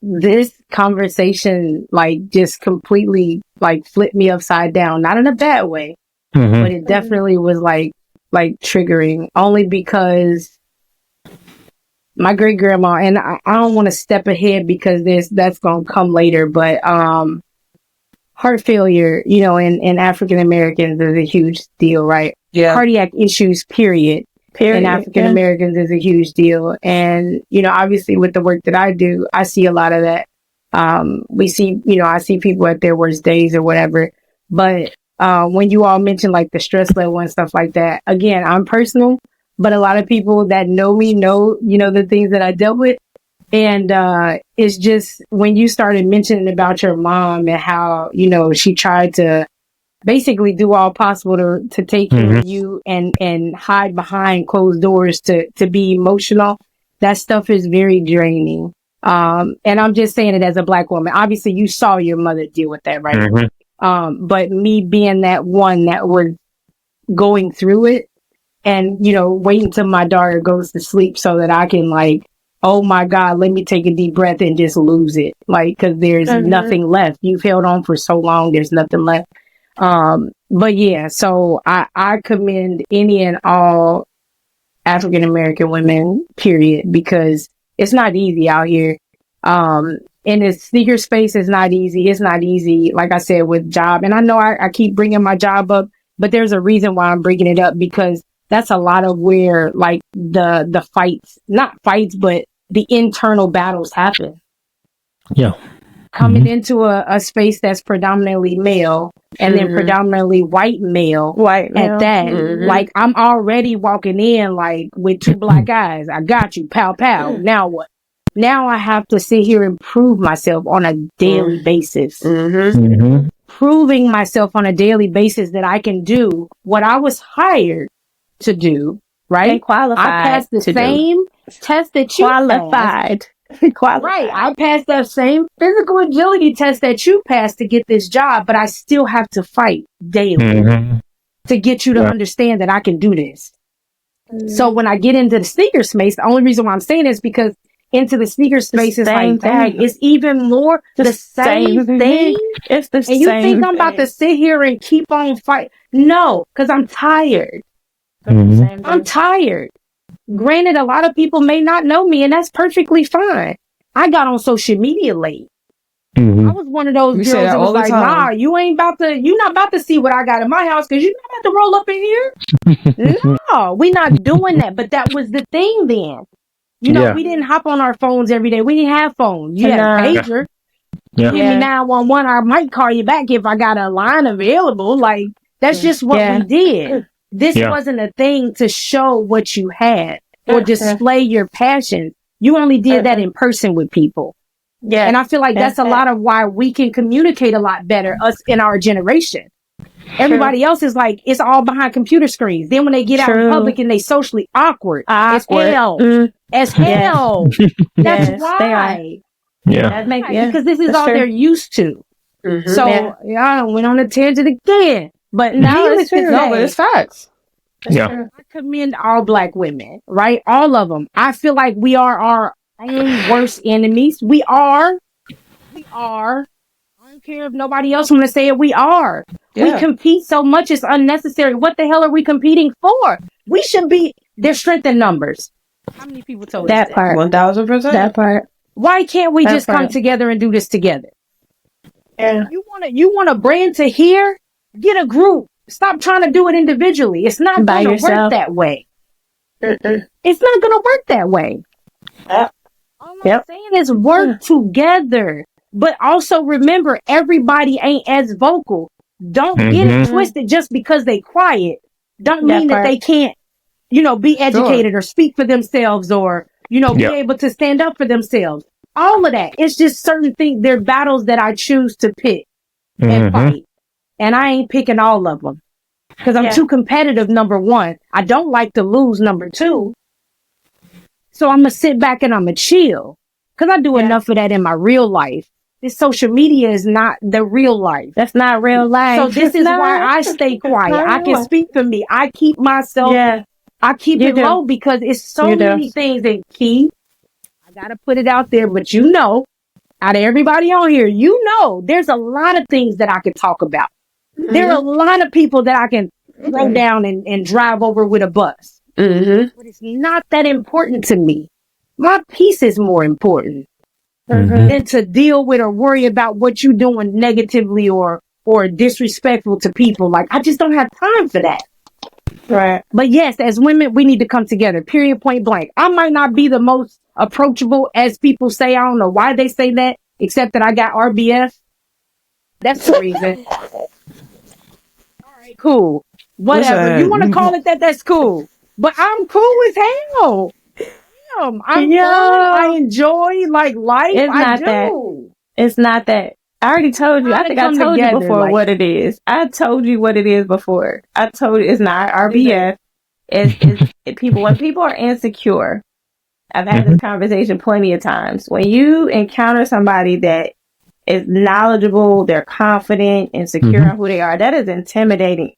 This conversation just completely flipped me upside down, not in a bad way, but it definitely was like triggering, only because my great grandma, and I don't want to step ahead because that's going to come later, but heart failure, in African Americans is a huge deal, right? Yeah. Cardiac issues, period. In African Americans is a huge deal. And, obviously with the work that I do, I see a lot of that. We see, I see people at their worst days or whatever. But when you all mention the stress level and stuff like that, again, I'm personal. But a lot of people that know me know, the things that I dealt with. And it's just when you started mentioning about your mom and how, she tried to basically do all possible to take care of you and hide behind closed doors to be emotional. That stuff is very draining. And I'm just saying it as a black woman. Obviously, you saw your mother deal with that, right? But me being that one that was going through it, and, waiting till my daughter goes to sleep so that I can oh my God, let me take a deep breath and just lose it. Like, cause there's nothing left. You've held on for so long. There's nothing left. But yeah, so I commend any and all African American women, period, because it's not easy out here. In the sneaker space, it's not easy. It's not easy, like I said, with job. And I know I keep bringing my job up, but there's a reason why I'm bringing it up, because that's a lot of where like the fights, not fights, but the internal battles happen. Yeah. Coming into a space that's predominantly male and then predominantly white male at that, like I'm already walking in like with two black eyes. I got you, pow, pow. Now what? Now I have to sit here and prove myself on a daily basis. Proving myself on a daily basis that I can do what I was hired to do, right? And qualified. I passed the same test that you passed. Right. I passed that same physical agility test that you passed to get this job, but I still have to fight daily to get you to understand that I can do this. So when I get into the sneaker space, the only reason why I'm saying is because into the sneaker space is like, dang, it's even more the same thing. It's the same. And you think I'm about to sit here and keep on fight? No, because I'm tired. I'm tired. Granted, a lot of people may not know me, and that's perfectly fine. I got on social media late. I was one of those girls that was like, nah, you're not about to see what I got in my house because you're not about to roll up in here. No, we're not doing that. But that was the thing then. You know, we didn't hop on our phones every day. We didn't have phones. You had a pager. Give me 911. I might call you back if I got a line available. Like, that's just what we did. This wasn't a thing to show what you had or display your passion. You only did that in person with people. Yeah. And I feel like that's a lot of why we can communicate a lot better, us in our generation. Everybody else is like, it's all behind computer screens. Then when they get out in public and they socially awkward. As hell. As hell. That's why. Yeah. Because this is all they're used to. So, I went on a tangent again. But now it's facts. Yeah. I commend all black women, right? All of them. I feel like we are our own worst enemies. We are. I don't care if nobody else want to say it. We are. We compete so much, it's unnecessary. What the hell are we competing for? We should be. There's strength in numbers. How many people told that us part? 1000%. That part. Why can't we just come together and do this together? Yeah. You want a brand to hear? Get a group. Stop trying to do it individually. It's not going to work that way. It's not going to work that way. All I'm saying is work together. But also remember, everybody ain't as vocal. Don't get it twisted just because they quiet. Don't mean that they can't, be educated or speak for themselves or, be able to stand up for themselves. All of that. It's just certain things. They're battles that I choose to pick and fight. And I ain't picking all of them. Because I'm too competitive, number one. I don't like to lose, number two. So I'm going to sit back and I'm going to chill. Because I do enough of that in my real life. This social media is not the real life. That's not real life. So this is why I stay quiet. I can speak for me. I keep myself, I keep it low because it's so many things that I got to put it out there, but out of everybody on here, there's a lot of things that I can talk about. There are a lot of people that I can throw down and drive over with a bus. But it's not that important to me. My peace is more important than to deal with or worry about what you're doing negatively or disrespectful to people. Like, I just don't have time for that. Right. But yes, as women, we need to come together, period, point blank. I might not be the most approachable as people say. I don't know why they say that, except that I got RBF. That's the reason. Cool. Whatever. Listen, you want to call it that, that's cool. But I'm cool as hell. Damn, I'm fun. I enjoy life. It's not that. I already told you. I think I told you before what it is. I told you what it is before. I told you it's not RBF. It's people. When people are insecure, I've had this conversation plenty of times. When you encounter somebody that is knowledgeable, they're confident and secure on who they are, that is intimidating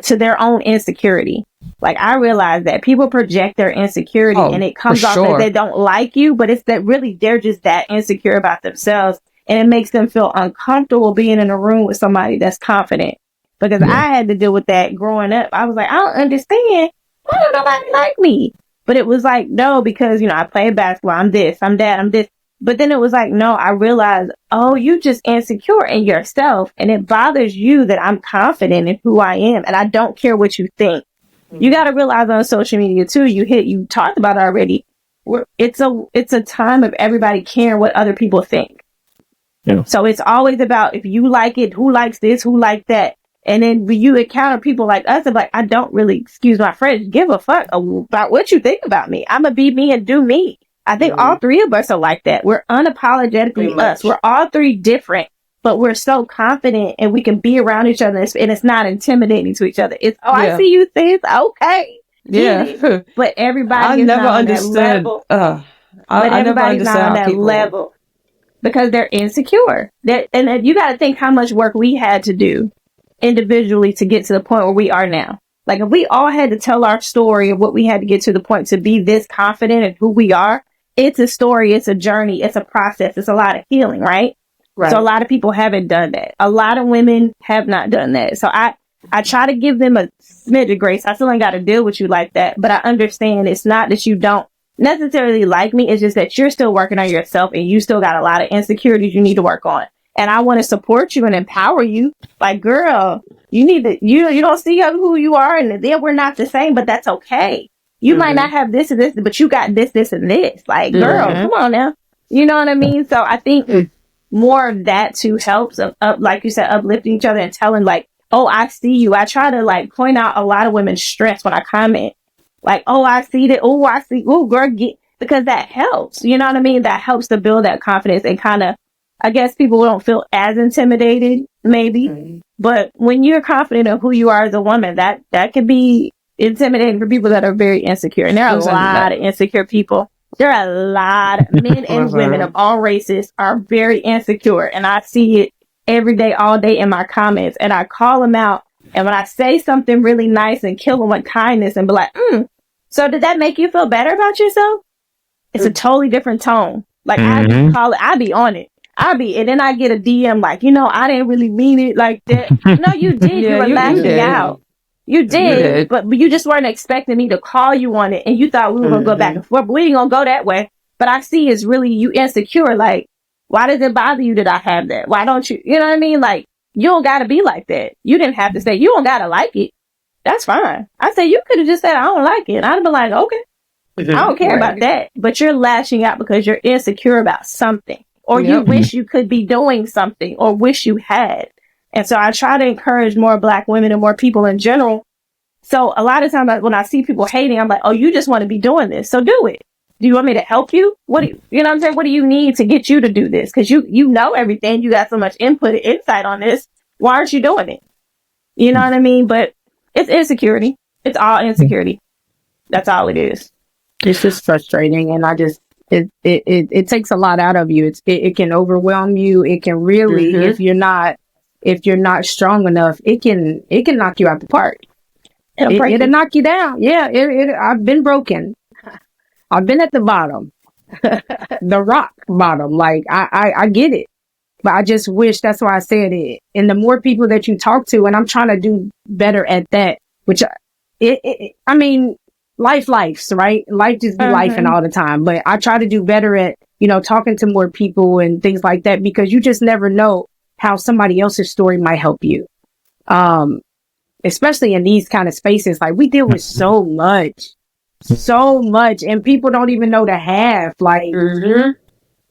to their own insecurity. Like, I realize that people project their insecurity and it comes off that they don't like you, but it's that really they're just that insecure about themselves, and it makes them feel uncomfortable being in a room with somebody that's confident. Because I had to deal with that growing up. I was like, I don't understand. Why don't nobody like me? But it was like, no, because, I play basketball. I'm this, I'm that, I'm this. But then it was like, no, I realized, oh, you just insecure in yourself. And it bothers you that I'm confident in who I am. And I don't care what you think. You got to realize on social media too, you talked about it already. It's a time of everybody caring what other people think. Yeah. So it's always about, if you like it, who likes this, who likes that. And then when you encounter people like us, I'm like, I don't really, excuse my French, give a fuck about what you think about me. I'm going to be me and do me. I think all three of us are like that. We're unapologetically us. We're all three different, but we're so confident and we can be around each other, and it's not intimidating to each other. It's, I see you, sis. Okay. Yeah. But everybody is not on that level. But everybody's not on that level because they're insecure. And you got to think how much work we had to do individually to get to the point where we are now. Like, if we all had to tell our story of what we had to get to the point to be this confident in who we are, it's a story, it's a journey, it's a process, it's a lot of healing, right? So a lot of people haven't done that. A lot of women have not done that. So I try to give them a smidge of grace. I still ain't got to deal with you like that, but I understand it's not that you don't necessarily like me. It's just that you're still working on yourself and you still got a lot of insecurities you need to work on. And I want to support you and empower you. Like, girl, you need to, you don't see who you are, and then we're not the same, but that's okay. You might not have this and this, but you got this, this, and this. Like, girl, come on now. You know what I mean? So I think more of that too helps, like you said, uplifting each other and telling, like, oh, I see you. I try to, like, point out a lot of women's stress when I comment. Like, oh, I see that. Oh, I see. Oh, girl, because that helps. You know what I mean? That helps to build that confidence and kind of, I guess people don't feel as intimidated, maybe. But when you're confident of who you are as a woman, that can be intimidating for people that are very insecure. And there are a lot of insecure people. There are a lot of men and women of all races are very insecure. And I see it every day, all day in my comments. And I call them out. And when I say something really nice and kill them with kindness and be like, so did that make you feel better about yourself? It's a totally different tone. Like, I be on it. And then I get a DM like, I didn't really mean it like that. No, you did. You were lashing out. You did, but you just weren't expecting me to call you on it, and you thought we were going to go back and forth, but we ain't going to go that way. But I see it's really you insecure. Like, why does it bother you that I have that? Why don't you, you know what I mean? Like, you don't got to be like that. You didn't have to say, you don't got to like it. That's fine. I said, you could have just said, I don't like it. I'd have been like, okay, I don't care about that. But you're lashing out because you're insecure about something. Or you wish you could be doing something, or wish you had. And so I try to encourage more Black women and more people in general. So a lot of times when I see people hating, I'm like, oh, you just want to be doing this. So do it. Do you want me to help you? What do you know what I'm saying? What do you need to get you to do this? Because you know everything. You got so much input and insight on this. Why aren't you doing it? You know what I mean? But it's insecurity. It's all insecurity. That's all it is. It's just frustrating. And it takes a lot out of you. It can overwhelm you. It can really, if you're not strong enough, it can knock you out the park. It'll knock you down. Yeah. I've been broken. I've been at the bottom, the rock bottom. Like I get it, but I just wish, that's why I said it. And the more people that you talk to, and I'm trying to do better at that, which I mean, life's right. Life just be lifing all the time. But I try to do better at, talking to more people and things like that, because you just never know how somebody else's story might help you. Especially in these kind of spaces, like we deal with so much, and people don't even know the half. Like,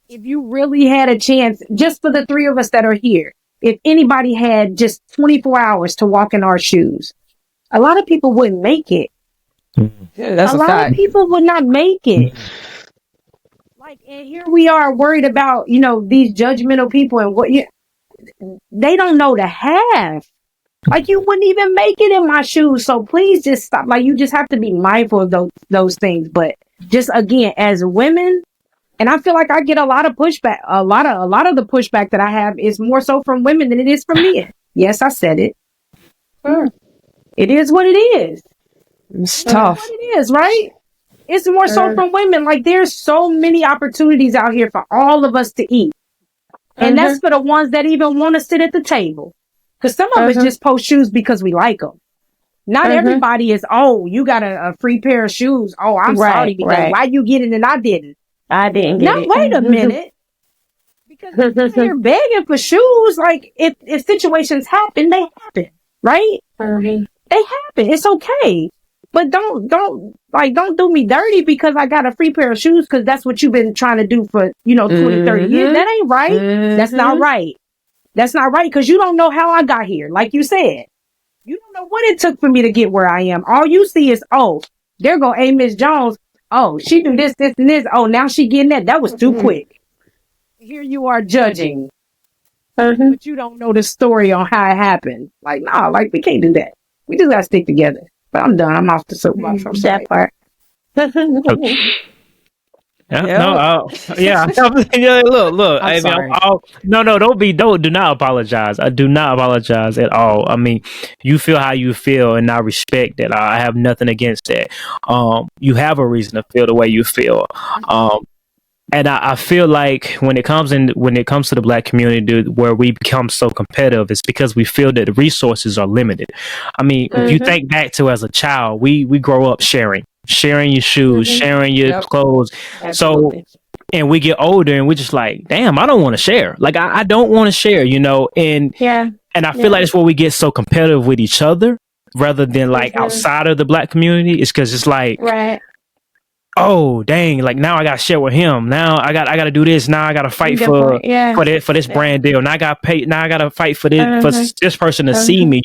if you really had a chance, just for the three of us that are here, if anybody had just 24 hours to walk in our shoes, a lot of people wouldn't make it. Yeah, that's a lot of people would not make it. Like, and here we are worried about, these judgmental people and what they don't know the half. Like, you wouldn't even make it in my shoes. So please just stop. Like, you just have to be mindful of those things. But just again, as women, and I feel like I get a lot of pushback. A lot of the pushback that I have is more so from women than it is from men. Yes, I said it. it is what it is. It's tough. What it is, right? It's more so from women. Like, there's so many opportunities out here for all of us to eat. And that's for the ones that even want to sit at the table. Because some of us just post shoes because we like them. Not everybody is, oh, you got a free pair of shoes. Oh, I'm sorry. Because why you get it and I didn't? I didn't get it. Wait a minute. Because you're begging for shoes. Like, if situations happen, they happen. Right? They happen. It's okay. But don't do me dirty because I got a free pair of shoes because that's what you've been trying to do for, 20, 30 years. That ain't right. That's not right. That's not right because you don't know how I got here. Like you said, you don't know what it took for me to get where I am. All you see is, oh, there go Ayyemzjones. Oh, she do this, this, and this. Oh, now she getting that. That was too quick. Here you are judging. But you don't know the story on how it happened. Like, nah, like we can't do that. We just got to stick together. But I'm done. I'm off the soapbox. I'm sorry. That part. Look. I'm sorry. Do not apologize. I do not apologize at all. I mean, you feel how you feel, and I respect that. I have nothing against that. You have a reason to feel the way you feel. And I feel like when it comes to the Black community, where we become so competitive, it's because we feel that the resources are limited. I mean, if you think back to as a child, we grow up sharing your shoes, sharing your clothes. Absolutely. So, and we get older and we're just like, damn, I don't want to share. Like, I don't want to share, and I feel like it's where we get so competitive with each other rather than like outside of the Black community. It's because it's like, oh dang, like now I gotta share with him. Now I gotta do this. Now I gotta fight for this brand deal. Now I gotta pay. Now I gotta fight for this person to see me.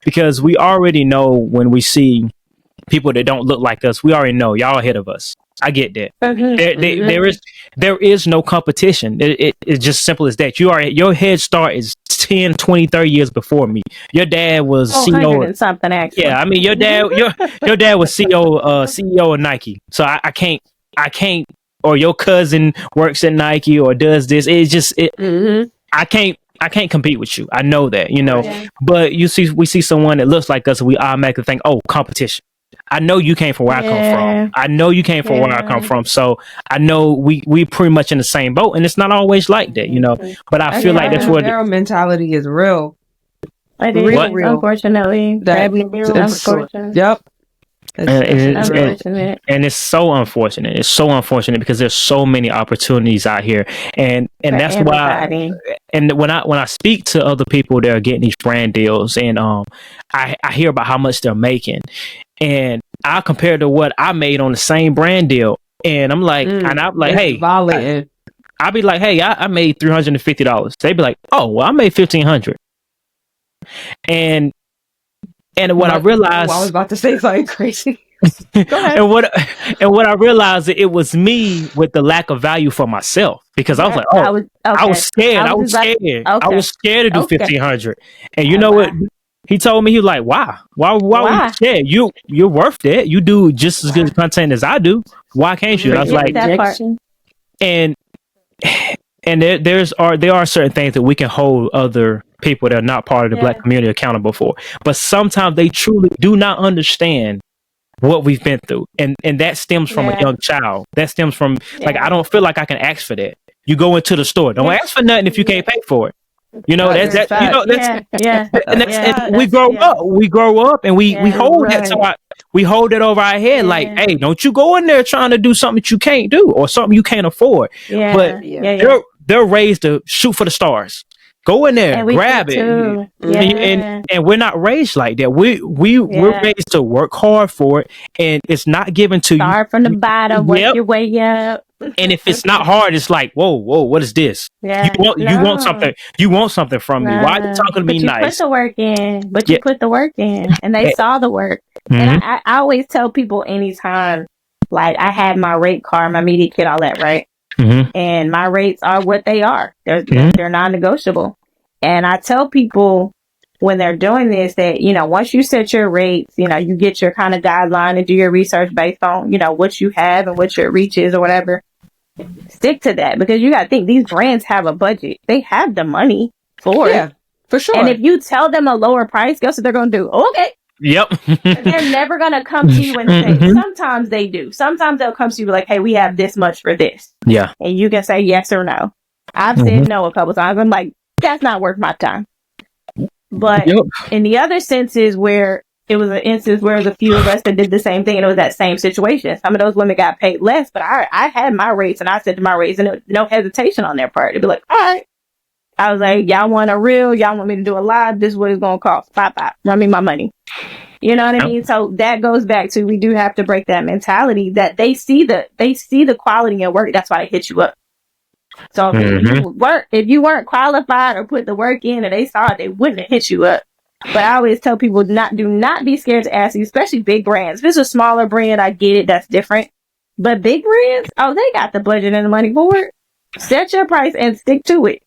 Because we already know when we see people that don't look like us, we already know y'all ahead of us. I get that. There is no competition. It's just simple as that. Your head start is 10, 20, 30 years before me. Your dad was CEO and something actually. Yeah, I mean your dad was CEO of Nike. So I can't or your cousin works at Nike or does this. It's just I can't compete with you. I know that, But we see someone that looks like us and we automatically think, oh, competition. I know you came from where I come from. I know you came from where I come from. So I know we pretty much in the same boat, and it's not always like that, But I feel like that's what their mentality is real. It is, real. Unfortunately. Unfortunate. Yep. And it's so unfortunate. It's so unfortunate because there's so many opportunities out here, and that's why. And when I speak to other people that are getting these brand deals, and I hear about how much they're making, and I compare to what I made on the same brand deal, and I'm like, hey, I'll be like, hey, I made $350. They'd be like, oh, well, I made $1,500, and what I realized, I was about to say something crazy. Go ahead. and what I realized, it was me with the lack of value for myself, because I was like, I was scared. I was scared to do 1,500. And you know what? He told me, he was like, why were you scared? You're worth it. You do just as good content as I do. Why can't you? And I was like, and there are certain things that we can hold other people that are not part of the Black community accountable for, but sometimes they truly do not understand what we've been through, and that stems from a young child. That stems from like, I don't feel like I can ask for that. You go into the store, don't ask for nothing if you can't pay for it. We grow up and we hold that we hold it over our head, like, hey, don't you go in there trying to do something that you can't do or something you can't afford. But they're raised to shoot for the stars. Go in there, grab it, and we're not raised like that. We're raised to work hard for it, and it's not given to you. Start from the bottom, work your way up. And if it's not hard, it's like, whoa, what is this? You want something? You want something from me? Why are you talking to me nice? Put the work in, you put the work in, and they saw the work. And I always tell people anytime, like, I had my rate card, my media kit, all that, right? And my rates are what they are. They're non-negotiable. And I tell people when they're doing this that, once you set your rates, you get your kind of guideline and do your research based on, what you have and what your reach is or whatever. Stick to that, because you got to think these brands have a budget. They have the money for it. For sure. And if you tell them a lower price, guess what they're going to do? Okay, Yep. They're never gonna come to you and say. Sometimes they do. Sometimes they'll come to you like, "Hey, we have this much for this." Yeah. And you can say yes or no. I've said no a couple times. I'm like, that's not worth my time. But in the other senses where it was an instance where there was a few of us that did the same thing and it was that same situation. Some of those women got paid less, but I had my rates and I said to my rates and there was no hesitation on their part. They'd be like, all right. I was like, y'all want a reel? Y'all want me to do a live? This is what it's going to cost. Bye. Run me my money. You know what I mean? So that goes back to, we do have to break that mentality that they see the quality in work. That's why they hit you up. So if you weren't qualified or put the work in and they saw it, they wouldn't have hit you up. But I always tell people do not be scared to ask you, especially big brands. If it's a smaller brand, I get it. That's different. But big brands, they got the budget and the money for it. Set your price and stick to it.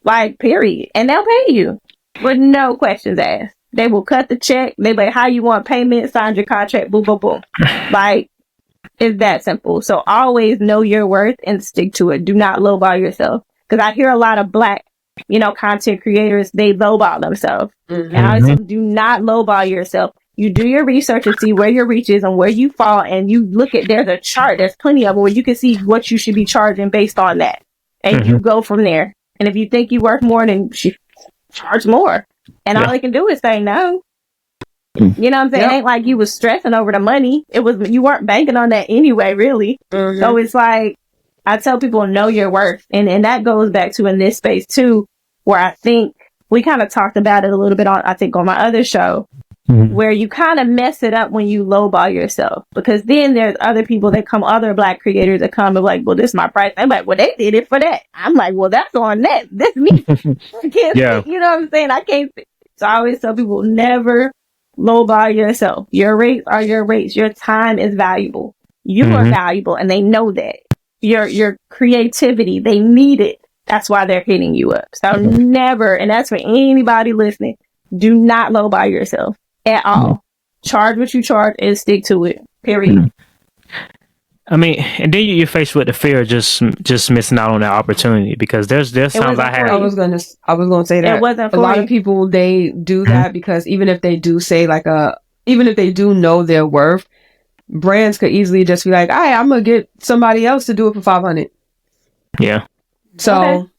Like, period. And they'll pay you with no questions asked. They will cut the check. They like, how you want payment, sign your contract, boom, boom, boom. Like, it's that simple. So always know your worth and stick to it. Do not lowball yourself. Because I hear a lot of Black, content creators, they lowball themselves. And I always say, do not lowball yourself. You do your research and see where your reach is and where you fall. And you look at, there's a chart, there's plenty of them where you can see what you should be charging based on that. And you go from there. And if you think you're worth more, then charge more. And all they can do is say no. You know what I'm saying? It ain't like you was stressing over the money. You weren't banking on that anyway, really. So it's like, I tell people, know your worth. And that goes back to in this space too, where I think we kind of talked about it a little bit on my other show, where you kind of mess it up when you lowball yourself. Because then there's other people that come, other Black creators that come and like, well, this is my price. I'm like, well, they did it for that. I'm like, well, that's on that. That's me. I can't, you know what I'm saying? I can't. So I always tell people, never lowball yourself. Your rates are your rates. Your time is valuable. You are valuable, and they know that. Your creativity, they need it. That's why they're hitting you up. So never, and that's for anybody listening, do not lowball yourself at all. Charge what you charge and stick to it. Period. I mean, and then you're faced with the fear of just missing out on that opportunity, because there's times I had. I was gonna say that it wasn't a lot of people, they do that because even if they do say even if they do know their worth, brands could easily just be like, "All right, I'm gonna get somebody else to do it for $500." Yeah. So,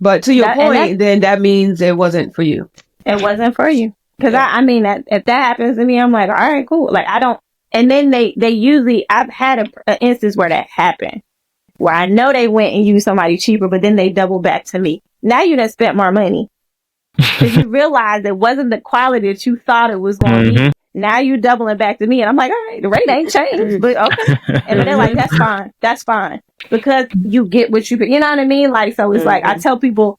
but to your point, then that means it wasn't for you. It wasn't for you. Because I mean, if that happens to me, I'm like, all right, cool. Like, I don't. And then they usually, I've had an instance where that happened, where I know they went and used somebody cheaper, but then they double back to me. Now you done spent more money. Because you realize it wasn't the quality that you thought it was going to be. Now you doubling back to me. And I'm like, all right, the rate ain't changed. But okay. And they're like, that's fine. That's fine. Because you get what you know what I mean? Like, so it's like, I tell people,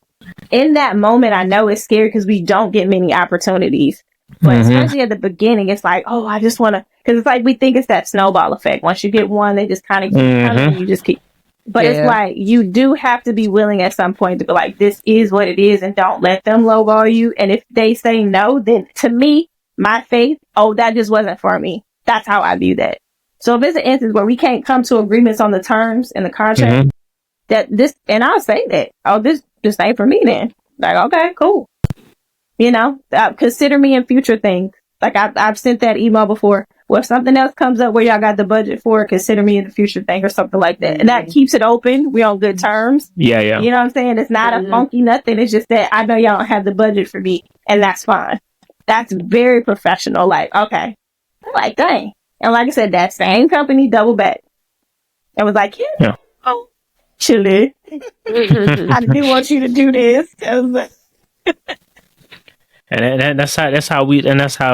in that moment, I know it's scary because we don't get many opportunities. But especially at the beginning, it's like, oh, I just want to, because it's like we think it's that snowball effect. Once you get one, they just kind of keep coming and you just keep. But it's like, you do have to be willing at some point to be like, this is what it is, and don't let them lowball you. And if they say no, then to me, my faith, that just wasn't for me. That's how I view that. So if it's an instance where we can't come to agreements on the terms and the contract, and I'll say that, this ain't for me then. Like, okay, cool. Consider me in future things. Like I've sent that email before. Well, if something else comes up where y'all got the budget for it, consider me in the future thing or something like that. And that keeps it open. We on good terms. Yeah. You know what I'm saying? It's not a funky nothing. It's just that I know y'all don't have the budget for me, and that's fine. That's very professional. Like, okay. I'm like, dang. And like I said, that same company double back. It was like, chilly. I didn't want you to do this. And that's how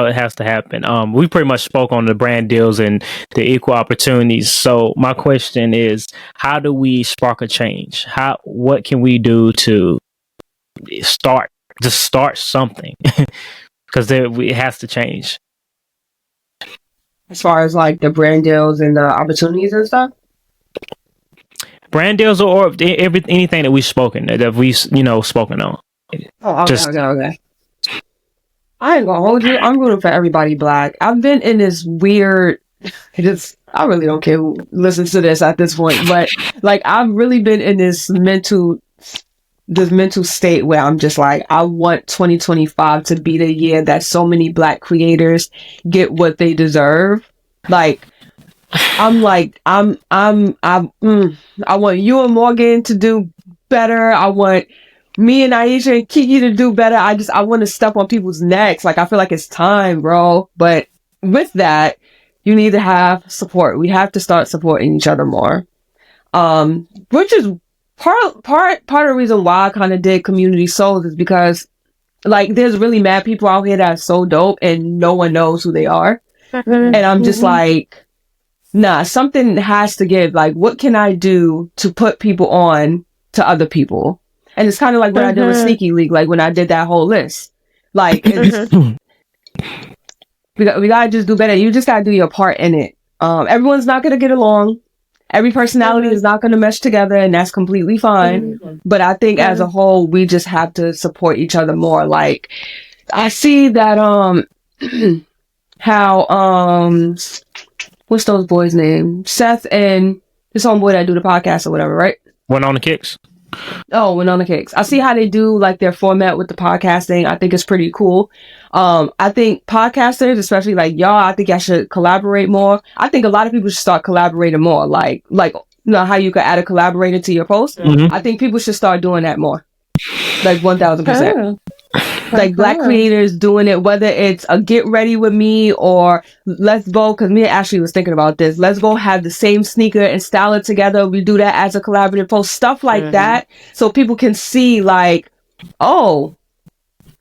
it has to happen. We pretty much spoke on the brand deals and the equal opportunities. So my question is, how do we spark a change? What can we do to start something? Because it has to change. As far as like the brand deals and the opportunities and stuff? Brand deals or anything that we've spoken on. Oh, okay. I ain't gonna hold you. I'm rooting for everybody Black. I've been in this weird. I really don't care who listens to this at this point, but like I've really been in this mental this mental state where I'm just like, I want 2025 to be the year that so many Black creators get what they deserve. Like, I want you and Morgan to do better. I want me and Aisha and Kiki to do better. I want to step on people's necks. Like, I feel like it's time, bro. But with that, you need to have support. We have to start supporting each other more. Which is part of the reason why I kind of did Community Souls, is because, like, there's really mad people out here that are so dope and no one knows who they are. And I'm just like, nah, something has to give. Like, what can I do to put people on to other people? And it's kind of like what I did with Sneaky League, like when I did that whole list. Like, it's, we gotta just do better. You just gotta do your part in it. Everyone's not gonna get along. Every personality is not gonna mesh together, and that's completely fine. But I think as a whole, we just have to support each other more. Like, I see that, how, what's those boys' name? Seth and this homeboy that do the podcast or whatever, right? Went on the kicks. Oh, Went on the Kicks. I see how they do like their format with the podcasting. I think it's pretty cool. I think podcasters, especially like y'all, I think y'all should collaborate more. I think a lot of people should start collaborating more. Like you know how you could add a collaborator to your post. I think people should start doing that more. Like 1000%. Like Black creators doing it, whether it's a get ready with me or let's go, because me and Ashley was thinking about this, let's go have the same sneaker and style it together. We do that as a collaborative post, stuff like that, so people can see like, oh,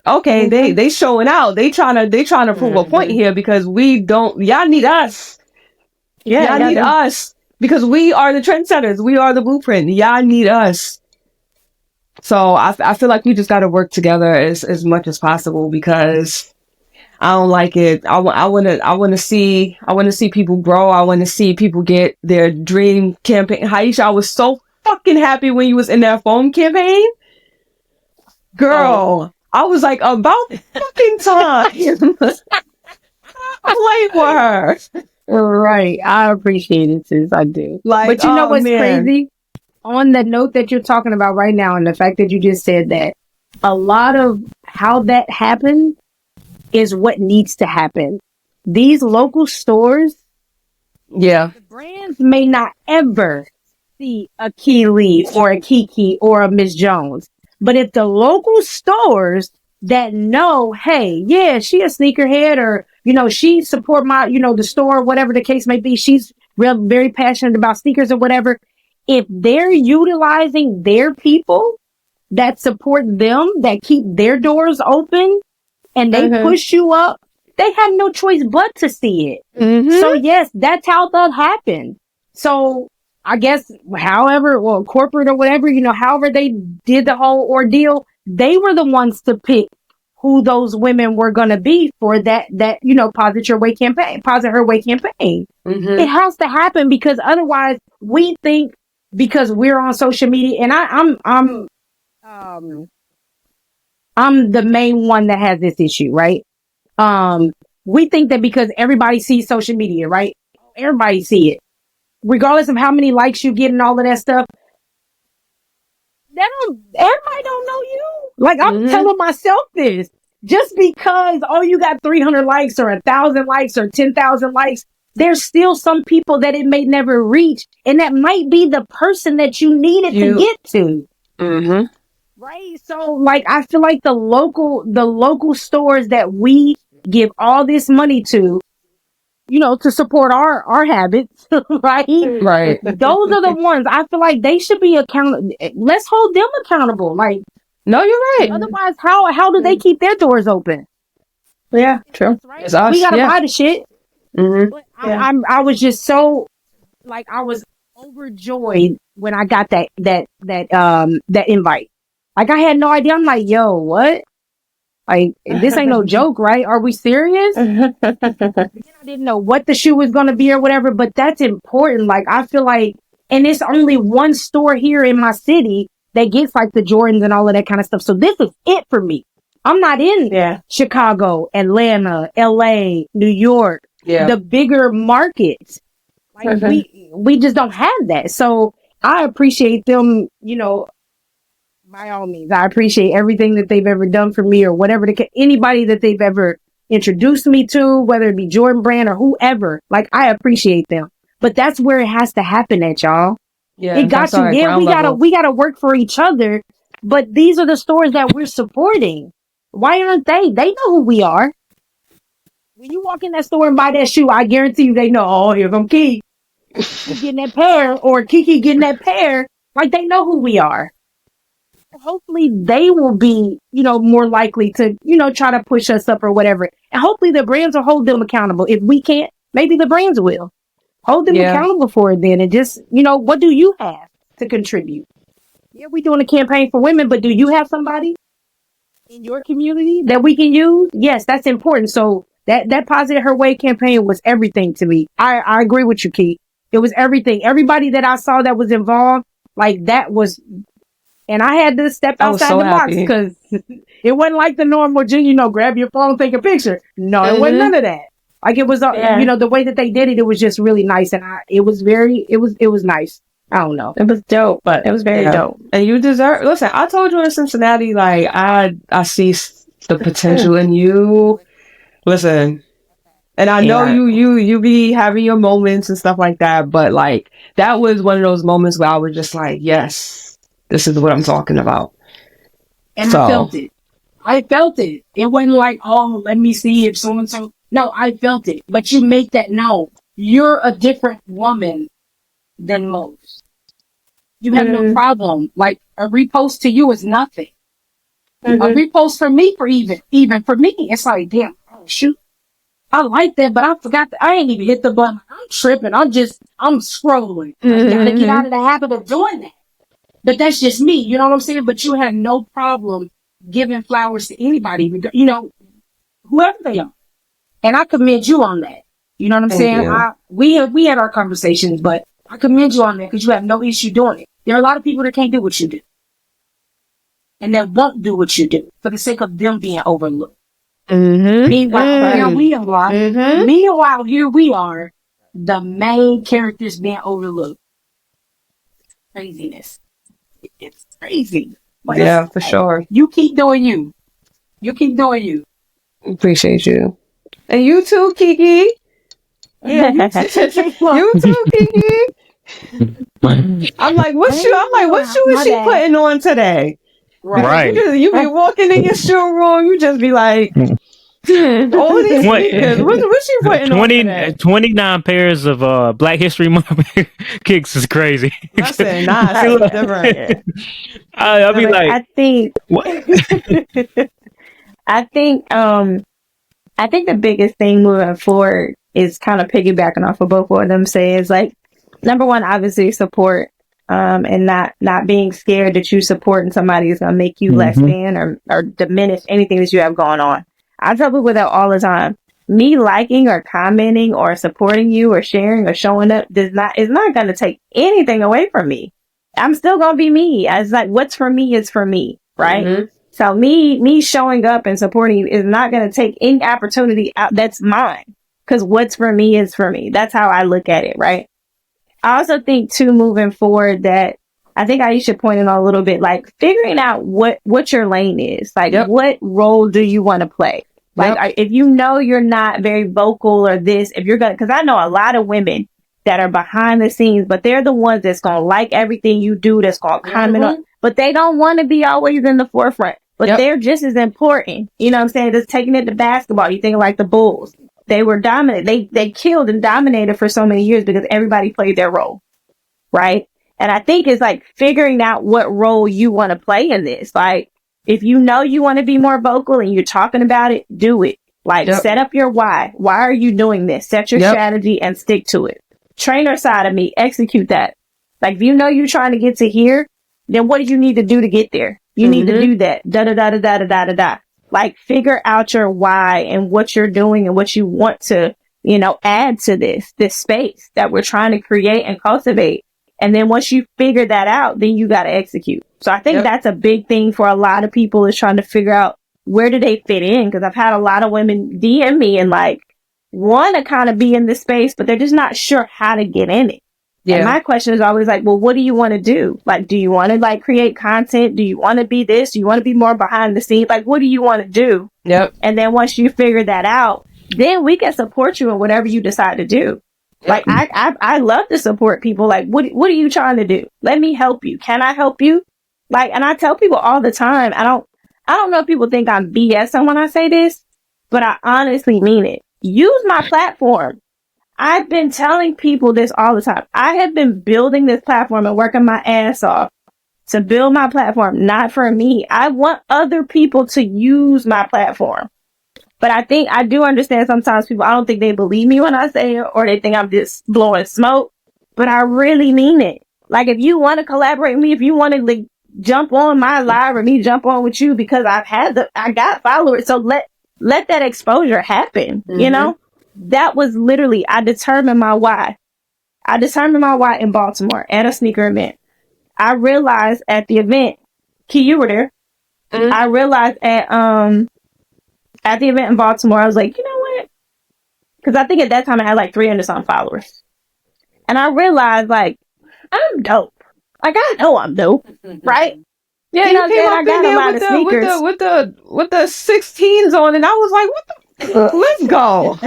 okay, they showing out, they trying to prove a point here, because y'all need us. Y'all need us, because we are the trendsetters, we are the blueprint, y'all need us. So I feel like we just got to work together as much as possible, because I don't like it. I want to see people grow. I want to see people get their dream campaign. Haisha, I was so fucking happy when you was in that foam campaign. Girl, I was like, about fucking time. I'm like, for her. Right. I appreciate it, sis. I do. Like, but you know what's man. crazy? On the note that you're talking about right now, and the fact that you just said that, a lot of how that happened is what needs to happen. These local stores, the brands may not ever see a Keely or a Kiki or a Miss Jones. But if the local stores that know, hey, yeah, she a sneakerhead, or, you know, she support my, you know, the store, whatever the case may be, she's very passionate about sneakers or whatever. If they're utilizing their people that support them, that keep their doors open, and they push you up, they have no choice but to see it. So yes, that's how that happened. So I guess however, well, corporate or whatever, you know, however they did the whole ordeal, they were the ones to pick who those women were going to be for that, you know, Posit Her Way campaign. It has to happen, because otherwise we think, because we're on social media, and I'm the main one that has this issue, right? We think that because everybody sees social media, right? Everybody see it, regardless of how many likes you get and all of that stuff. Everybody don't know you. Like, I'm telling myself this, just because, you got 300 likes or 1,000 likes or 10,000 likes, there's still some people that it may never reach, and that might be the person that you needed to get to. Right? So, like, I feel like the local stores that we give all this money to, you know, to support our habits, right? Right. Those are the ones I feel like they should be accountable. Let's hold them accountable. Like, no, you're right. Otherwise, how do they keep their doors open? Yeah, true. Right? It's us. We gotta buy the shit. But I was just so, like, I was overjoyed when I got that invite. Like, I had no idea. I'm like, yo, what? Like, this ain't no joke, right? Are we serious? I didn't know what the shoe was gonna be or whatever, but that's important. Like, I feel like, and it's only one store here in my city that gets like the Jordans and all of that kind of stuff. So this is it for me. I'm not in Chicago, Atlanta, LA, New York. The bigger markets, like we just don't have that. So I appreciate them, you know, By all means, I appreciate everything that they've ever done for me or whatever, anybody that they've ever introduced me to, whether it be Jordan Brand or whoever. Like, I appreciate them. But that's where it has to happen at, y'all. Yeah, It got to. Yeah, we gotta work for each other. But these are the stores that we're supporting. Why aren't they? They know who we are. When you walk in that store and buy that shoe, I guarantee you they know, oh, here come Key getting that pair, or Kiki getting that pair. Like, they know who we are. Hopefully they will be, more likely to, try to push us up or whatever. And hopefully the brands will hold them accountable. If we can't, maybe the brands will. Hold them accountable for it then. And just, what do you have to contribute? Yeah, we're doing a campaign for women, but do you have somebody in your community that we can use? Yes, that's important. So that Positive Her Way campaign was everything to me. I agree with you, Keith. It was everything. Everybody that I saw that was involved, like, that was, and I had to step outside the box because it wasn't like the normal, grab your phone, take a picture. No, it wasn't none of that. Like, it was, the way that they did it, it was just really nice. And it was nice. I don't know. It was dope, but it was very dope. And you deserve, listen, I told you in Cincinnati, like, I see the potential in you. Listen, and I know you be having your moments and stuff like that, but like, that was one of those moments where I was just like, yes, this is what I'm talking about. And I felt it. It wasn't like, oh, let me see if so-and-so. No, I felt it. But you make that known. You're a different woman than most. You have no problem. Like, a repost to you is nothing. A repost for me, even for me, it's like, damn, oh, shoot. I like that, but I forgot that I ain't even hit the button. I'm tripping. I'm scrolling. I gotta get out of the habit of doing that. But that's just me. You know what I'm saying? But you have no problem giving flowers to anybody, whoever they are. And I commend you on that. You know what I'm saying? We had our conversations, but I commend you on that because you have no issue doing it. There are a lot of people that can't do what you do. And that won't do what you do for the sake of them being overlooked. Meanwhile, here we are, the main characters being overlooked. Craziness. It's crazy. But yeah, for sure. You keep doing you. You keep doing you. Appreciate you. And you too, Kiki. Yeah, you too, Kiki. I'm like, what shoe is she putting on today? Right. You be walking in your showroom, you just be like, all of these sneakers. What's she putting on today? 29 pairs of Black History Month kicks is crazy. Listen, it's different. I'll be like, I think the biggest thing moving forward is kind of piggybacking off of both of them say is like, number one, obviously support, and not being scared that you supporting somebody is going to make you less than or diminish anything that you have going on. I tell people that all the time. Me liking or commenting or supporting you or sharing or showing up is not going to take anything away from me. I'm still going to be me. It's like, what's for me is for me, right? So me showing up and supporting you is not going to take any opportunity out that's mine. Because what's for me is for me. That's how I look at it, right? I also think too, moving forward, that I think Aisha pointed out a little bit, like figuring out what your lane is. Like, what role do you want to play? Like, if you know you're not very vocal or this, if you're going to, because I know a lot of women that are behind the scenes, but they're the ones that's going to like everything you do, that's going to comment on, but they don't want to be always in the forefront. But they're just as important. You know what I'm saying? Just taking it to basketball. You think like the Bulls. They were dominant. They killed and dominated for so many years because everybody played their role. Right? And I think it's like figuring out what role you want to play in this. Like, if you know you want to be more vocal and you're talking about it, do it. Like, set up your why. Why are you doing this? Set your strategy and stick to it. Trainer side of me, execute that. Like, if you know you're trying to get to here, then what do you need to do to get there? You need to do that. Da-da-da-da-da-da-da-da. Like, figure out your why and what you're doing and what you want to, add to this space that we're trying to create and cultivate. And then once you figure that out, then you got to execute. So I think that's a big thing for a lot of people, is trying to figure out where do they fit in? Because I've had a lot of women DM me and like want to kind of be in this space, but they're just not sure how to get in it. And my question is always like, well, what do you want to do? Like, do you want to like create content? Do you want to be this? Do you want to be more behind the scenes? Like, what do you want to do? Yep. And then once you figure that out, then we can support you in whatever you decide to do. Like, I love to support people. Like, what are you trying to do? Let me help you. Can I help you? Like, and I tell people all the time, I don't know if people think I'm BSing when I say this, but I honestly mean it. Use my platform. I've been telling people this all the time. I have been building this platform and working my ass off to build my platform, not for me. I want other people to use my platform. But I do understand sometimes people, I don't think they believe me when I say it, or they think I'm just blowing smoke, but I really mean it. Like, if you want to collaborate with me, if you want to like jump on my live or me jump on with you, because I got followers. So let that exposure happen, you know? That was literally, I determined my why. I determined my why in Baltimore at a sneaker event. I realized at the event, Key, you were there. I realized at the event in Baltimore, I was like, you know what? Because I think at that time I had like 300 some followers. And I realized, like, I'm dope. Like, I know I'm dope, right? Yeah, you know came up I got a lot of sneakers. with the 16s on, and I was like, what the? Let's go.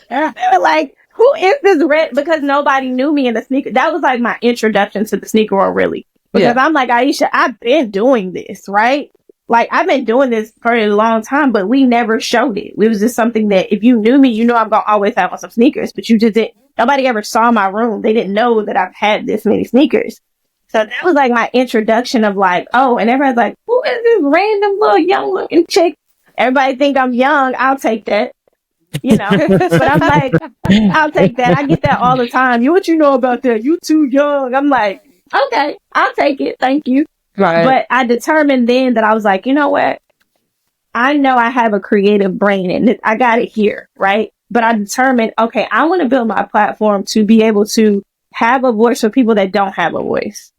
They were like, who is this red? Because nobody knew me in the sneaker. That was like my introduction to the sneaker world, really. Because I'm like, Aisha, I've been doing this, right? Like, I've been doing this for a long time, but we never showed it. It was just something that if you knew me, you know I'm going to always have on some sneakers, but you just didn't. Nobody ever saw my room. They didn't know that I've had this many sneakers. So that was like my introduction of like, oh, and everybody's like, who is this random little young looking chick? Everybody think I'm young. I'll take that. You know, but I'm like, I'll take that. I get that all the time. What you know about that? You too young. I'm like, okay, I'll take it. Thank you. Right. But I determined then that I was like, you know what? I know I have a creative brain and I got it here, right? But I determined, okay, I want to build my platform to be able to have a voice for people that don't have a voice.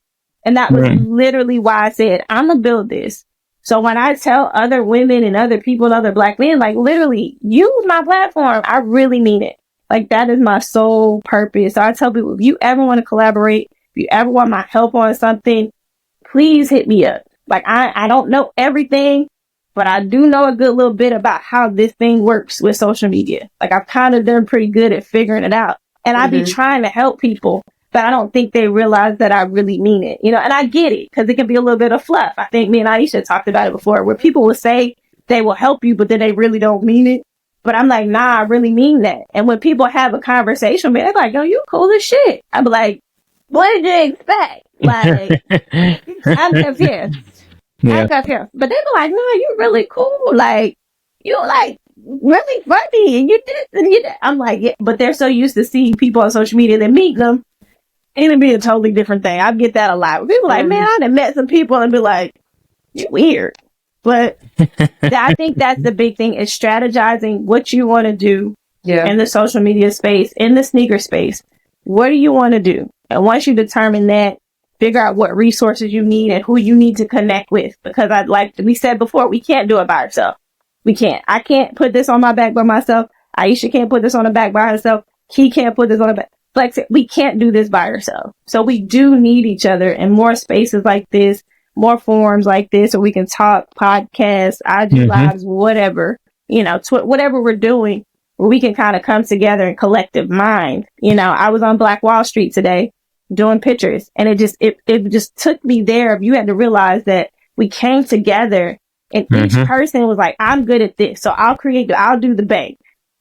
And that was literally why I said, I'm going to build this. So when I tell other women and other people and other Black men, like, literally use my platform, I really mean it. Like, that is my sole purpose. So I tell people, if you ever want to collaborate, if you ever want my help on something, please hit me up. Like, I don't know everything, but I do know a good little bit about how this thing works with social media. Like, I've kind of done pretty good at figuring it out. And I be trying to help people, but I don't think they realize that I really mean it, you know, and I get it because it can be a little bit of fluff. I think me and Aisha talked about it before, where people will say they will help you, but then they really don't mean it. But I'm like, nah, I really mean that. And when people have a conversation, man, they're like, yo, you cool as shit. I'm like, what did you expect? Like, I'm confused. I'm confused. But they be like, no, you really cool. Like, you like really funny and you did this and you did. I'm like, yeah, but they're so used to seeing people on social media that meet them. And it'd be a totally different thing. I get that a lot. People like, man, I done met some people and be like, you're weird. But I think that's the big thing is strategizing what you want to do in the social media space, in the sneaker space. What do you want to do? And once you determine that, figure out what resources you need and who you need to connect with. Because like we said before, we can't do it by ourselves. We can't. I can't put this on my back by myself. Aisha can't put this on the back by herself. He can't put this on the back. Like, we can't do this by ourselves. So we do need each other and more spaces like this, more forums like this, so we can talk, podcasts, IG lives, whatever, you know, whatever we're doing, where we can kind of come together in collective mind. You know, I was on Black Wall Street today doing pictures, and it just took me there. You had to realize that we came together and each person was like, I'm good at this. So I'll do the bank.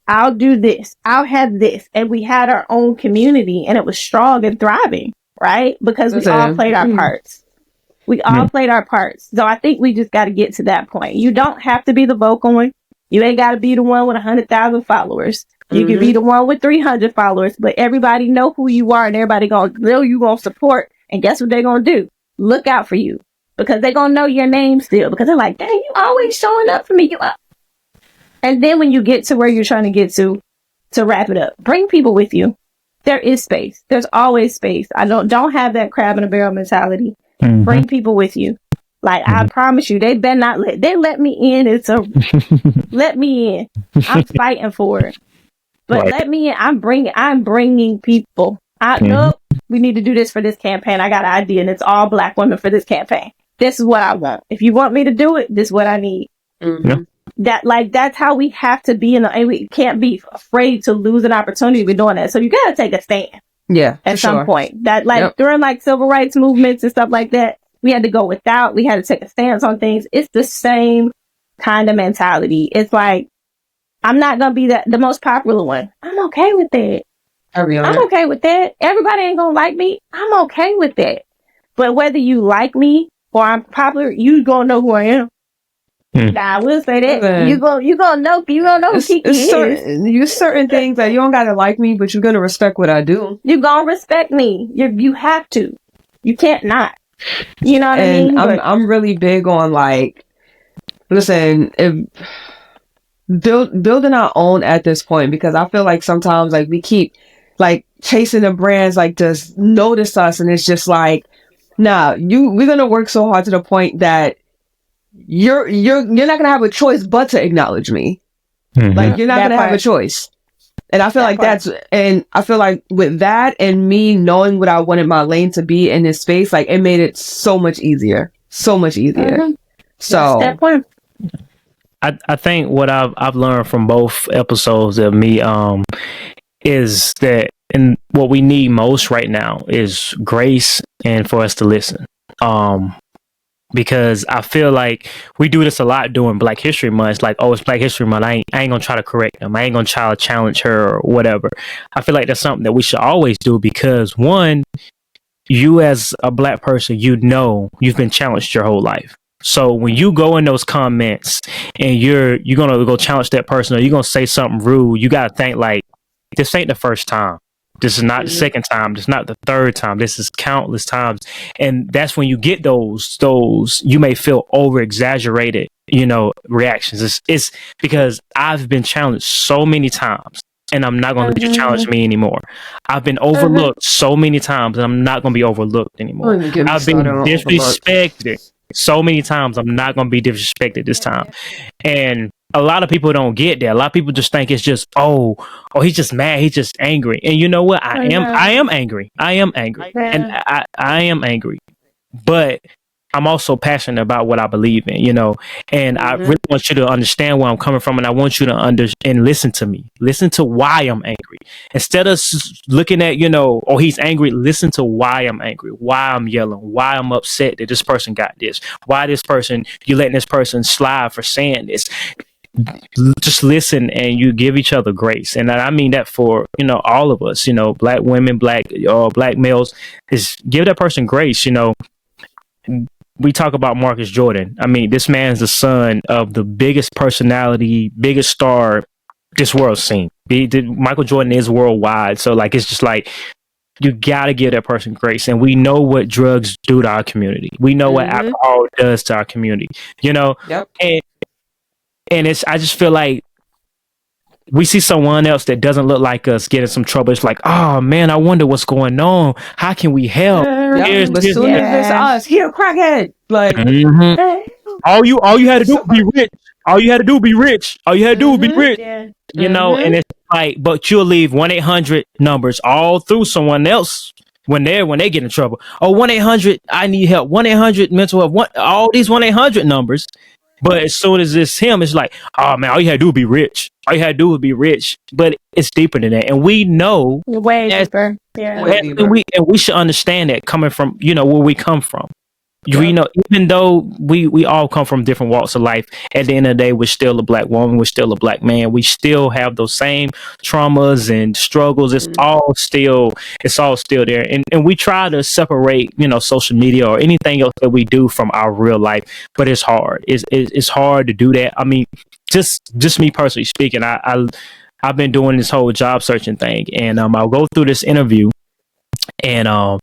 I'll do this. I'll have this. And we had our own community and it was strong and thriving, right? Because we all played our parts. We all played our parts. So I think we just got to get to that point. You don't have to be the vocal one. You ain't got to be the one with 100,000 followers. You can be the one with 300 followers, but everybody know who you are and everybody gonna know you gonna support. And guess what they're gonna do? Look out for you because they're gonna know your name still because they're like, dang, you always showing up for me. You up. And then when you get to where you're trying to get to wrap it up, bring people with you. There is space. There's always space. I don't have that crab in a barrel mentality. Bring people with you. Like, I promise you, they better not let me in. Let me in. I'm fighting for it. But let me in. I'm bringing people. Nope, we need to do this for this campaign. I got an idea, and it's all Black women for this campaign. This is what I want. If you want me to do it, this is what I need. Yeah. That's how we have to be, and we can't be afraid to lose an opportunity with doing that. So you gotta take a stand. Yeah, at some point. That during like civil rights movements and stuff like that, we had to go without. We had to take a stance on things. It's the same kind of mentality. It's like, I'm not gonna be the most popular one. I'm okay with that. I'm okay with that. Everybody ain't gonna like me. I'm okay with that. But whether you like me or I'm popular, you gonna know who I am. Nah, I will say that. You gonna know who Kiki is. Certain things that you don't gotta like me, but you're gonna respect what I do. You gonna respect me. You have to. You can't not. You know what I mean? I'm really big on like, listen, building our own at this point, because I feel like sometimes like we keep like chasing the brands like just notice us, and it's just like, nah, we're gonna work so hard to the point that you're not gonna have a choice but to acknowledge me. Like, you're not gonna have a choice. And I feel like I feel like with that and me knowing what I wanted my lane to be in this space, like it made it so much easier. So that point. I think what I've learned from both episodes of me is that, and what we need most right now is grace and for us to listen. Because I feel like we do this a lot during Black History Month. It's like, oh, it's Black History Month. I ain't gonna try to correct them. I ain't gonna try to challenge her or whatever. I feel like that's something that we should always do, because one, you as a Black person, you've been challenged your whole life. So when you go in those comments and you're gonna go challenge that person, or you're gonna say something rude, you gotta think like, this ain't the first time. This is not the second time. This is not the third time. This is countless times. And that's when you get those, you may feel over exaggerated, reactions. It's because I've been challenged so many times, and I'm not going to let you challenge me anymore. I've been overlooked so many times, and I'm not going to be overlooked anymore. I've been disrespected so many times. I'm not going to be disrespected this time. And a lot of people don't get that. A lot of people just think it's just, oh, he's just mad. He's just angry. And you know what? I am angry. I am angry. And I am angry. But I'm also passionate about what I believe in, and I really want you to understand where I'm coming from. And I want you to and listen to me. Listen to why I'm angry. Instead of looking at, oh, he's angry. Listen to why I'm angry, why I'm yelling, why I'm upset that this person got this, why you letting this person slide for saying this. Just listen, and you give each other grace. And I mean that for all of us, Black women, black males, is give that person grace. We talk about Marcus Jordan. I mean, this man's the son of the biggest personality, biggest star this world's seen. Michael Jordan is worldwide, so like it's just like, you gotta give that person grace. And we know what drugs do to our community. We know what alcohol does to our community. Yep. And I just feel like we see someone else that doesn't look like us get in some trouble. It's like, oh man, I wonder what's going on. How can we help? But soon as it's us, here, crackhead. Like, all you had to do was be rich. All you had to do was be rich. All you had to do was be rich. Yeah. And it's like, but you'll leave 1-800 numbers all through someone else when they get in trouble. Oh, 1-800, I need help. 1-800 mental health. All these 1-800 numbers. But as soon as it's him, it's like, oh man, all you had to do was be rich. All you had to do was be rich. But it's deeper than that. And we know way deeper. Yeah. And we should understand that coming from, where we come from. Even though we all come from different walks of life, at the end of the day, we're still a Black woman, we're still a Black man. We still have those same traumas and struggles. It's all still there. And we try to separate, social media or anything else that we do from our real life, but it's hard. It's hard to do that. I mean, just me personally speaking, I've been doing this whole job searching thing, and I'll go through this interview, and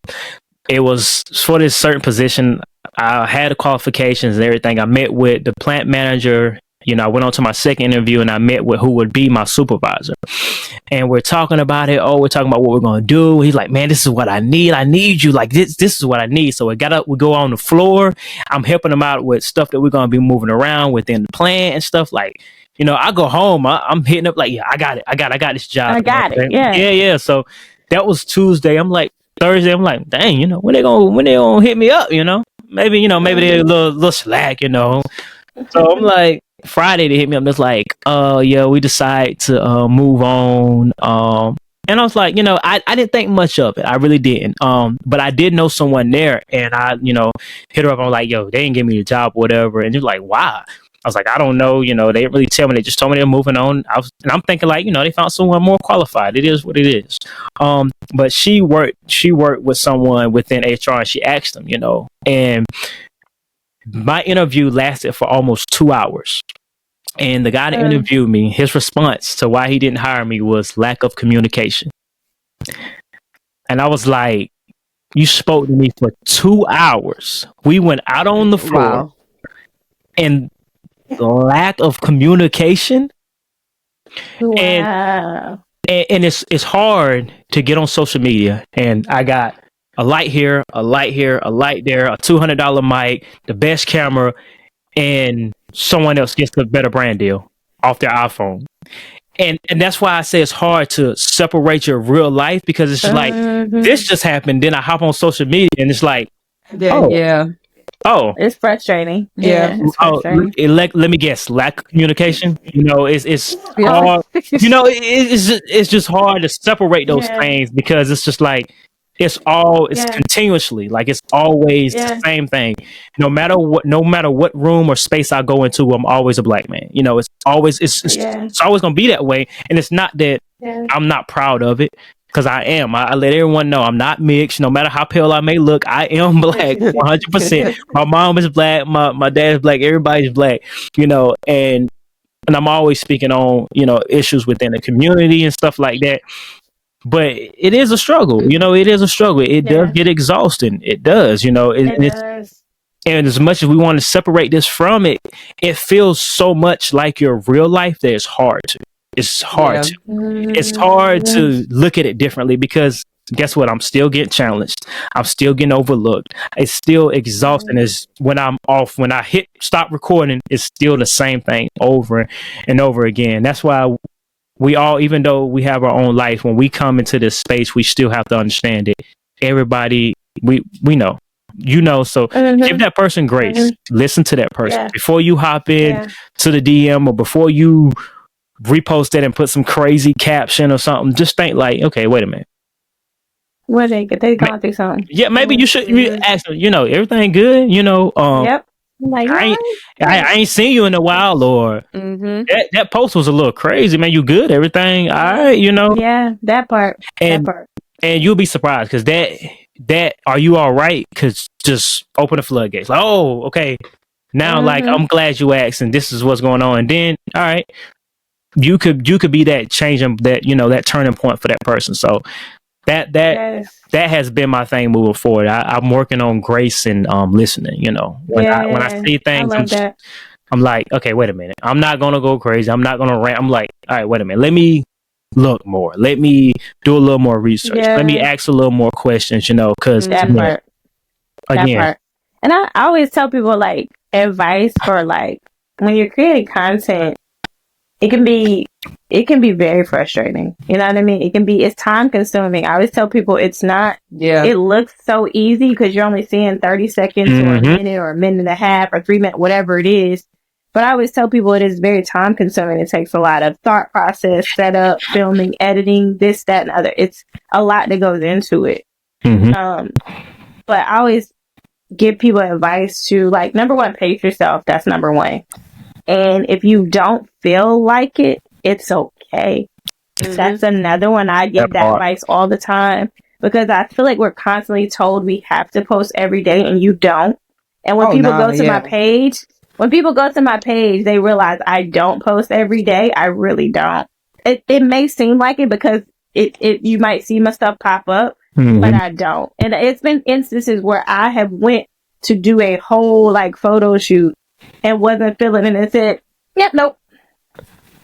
it was for this certain position. I had the qualifications and everything. I met with the plant manager. I went on to my second interview, and I met with who would be my supervisor. And we're talking about it. Oh, we're talking about what we're going to do. He's like, man, this is what I need. I need you. Like, this is what I need. So we go on the floor. I'm helping them out with stuff that we're going to be moving around within the plant and stuff. Like, I go home. I'm hitting up like, yeah, I got it. I got this job. I got it. Yeah. Yeah. So that was Tuesday. I'm like, Thursday, I'm like, dang, when they gonna hit me up, maybe they're a little slack, So I'm like, Friday they hit me up. It's like, yeah, we decide to move on. And I was like, I didn't think much of it. I really didn't. But I did know someone there, and I, hit her up. I'm like, yo, they didn't give me the job, or whatever. And they're like, why? I was like, I don't know. They didn't really tell me. They just told me they're moving on. And I'm thinking like, they found someone more qualified. It is what it is. But she worked with someone within HR, and she asked them, and my interview lasted for almost 2 hours. And the guy that interviewed me, his response to why he didn't hire me was lack of communication. And I was like, you spoke to me for 2 hours. We went out on the floor. Wow. And lack of communication. Wow. And it's hard to get on social media. And I got a light here, a light here, a light there, a $200 mic, the best camera, and someone else gets the better brand deal off their iPhone. And that's why I say it's hard to separate your real life, because it's just like, this just happened. Then I hop on social media and it's like, it's frustrating. Yeah. It's frustrating. Let me guess, lack of communication. It's hard. It's just hard to separate those things, because it's just like, it's continuously, like, it's always the same thing. No matter what room or space I go into, I'm always a black man. It's always gonna be that way. And it's not that I'm not proud of it, because I am. I let everyone know I'm not mixed. No matter how pale I may look, I am black 100%. My mom is black, my dad is black, everybody's black, and I'm always speaking on, issues within the community and stuff like that. But it is a struggle, it is a struggle. It does get exhausting. It does, it does. And as much as we want to separate this from it, it feels so much like your real life that it's hard to. It's hard to look at it differently, because guess what? I'm still getting challenged. I'm still getting overlooked. It's still exhausting. As when I'm off, when I hit stop recording, it's still the same thing over and over again. That's why we all, even though we have our own life, when we come into this space, we still have to understand it. Everybody, we know, so give that person grace. Listen to that person before you hop in to the DM, or before you repost it and put some crazy caption or something. Just think like, okay, wait a minute. What they going through something? Yeah, maybe you should ask them, everything good, Yep. Like, I ain't seen you in a while, or that post was a little crazy, man. You good? Everything all right? Yeah, that part. And you'll be surprised, because that are you all right? Because just open the floodgates. Like, oh, okay. Now, like, I'm glad you asked, and this is what's going on. And then, all right, you could be that changing, that turning point for that person. So that has been my thing moving forward. I'm working on grace and listening. When I see things, I'm like, okay, wait a minute. I'm not gonna go crazy. I'm not gonna rant. I'm like, all right, wait a minute. Let me look more. Let me do a little more research. Let me ask a little more questions. Because that part. And I always tell people, like, advice for, like, when you're creating content, it can be very frustrating. You know what I mean? It's time consuming. I always tell people it's not, it looks so easy because you're only seeing 30 seconds or a minute or a minute and a half or 3 minutes, whatever it is. But I always tell people it is very time consuming. It takes a lot of thought process, setup, filming, editing, this, that, and other. It's a lot that goes into it. But I always give people advice to, like, number one, pace yourself. That's number one. And if you don't feel like it, it's okay. That's another one. I give that advice all the time, because I feel like we're constantly told we have to post every day, and you don't. And when people go to my page, they realize I don't post every day. I really don't. It may seem like it, because you might see my stuff pop up, but I don't. And it's been instances where I have went to do a whole, like, photo shoot and wasn't feeling it, and said, yep, nope,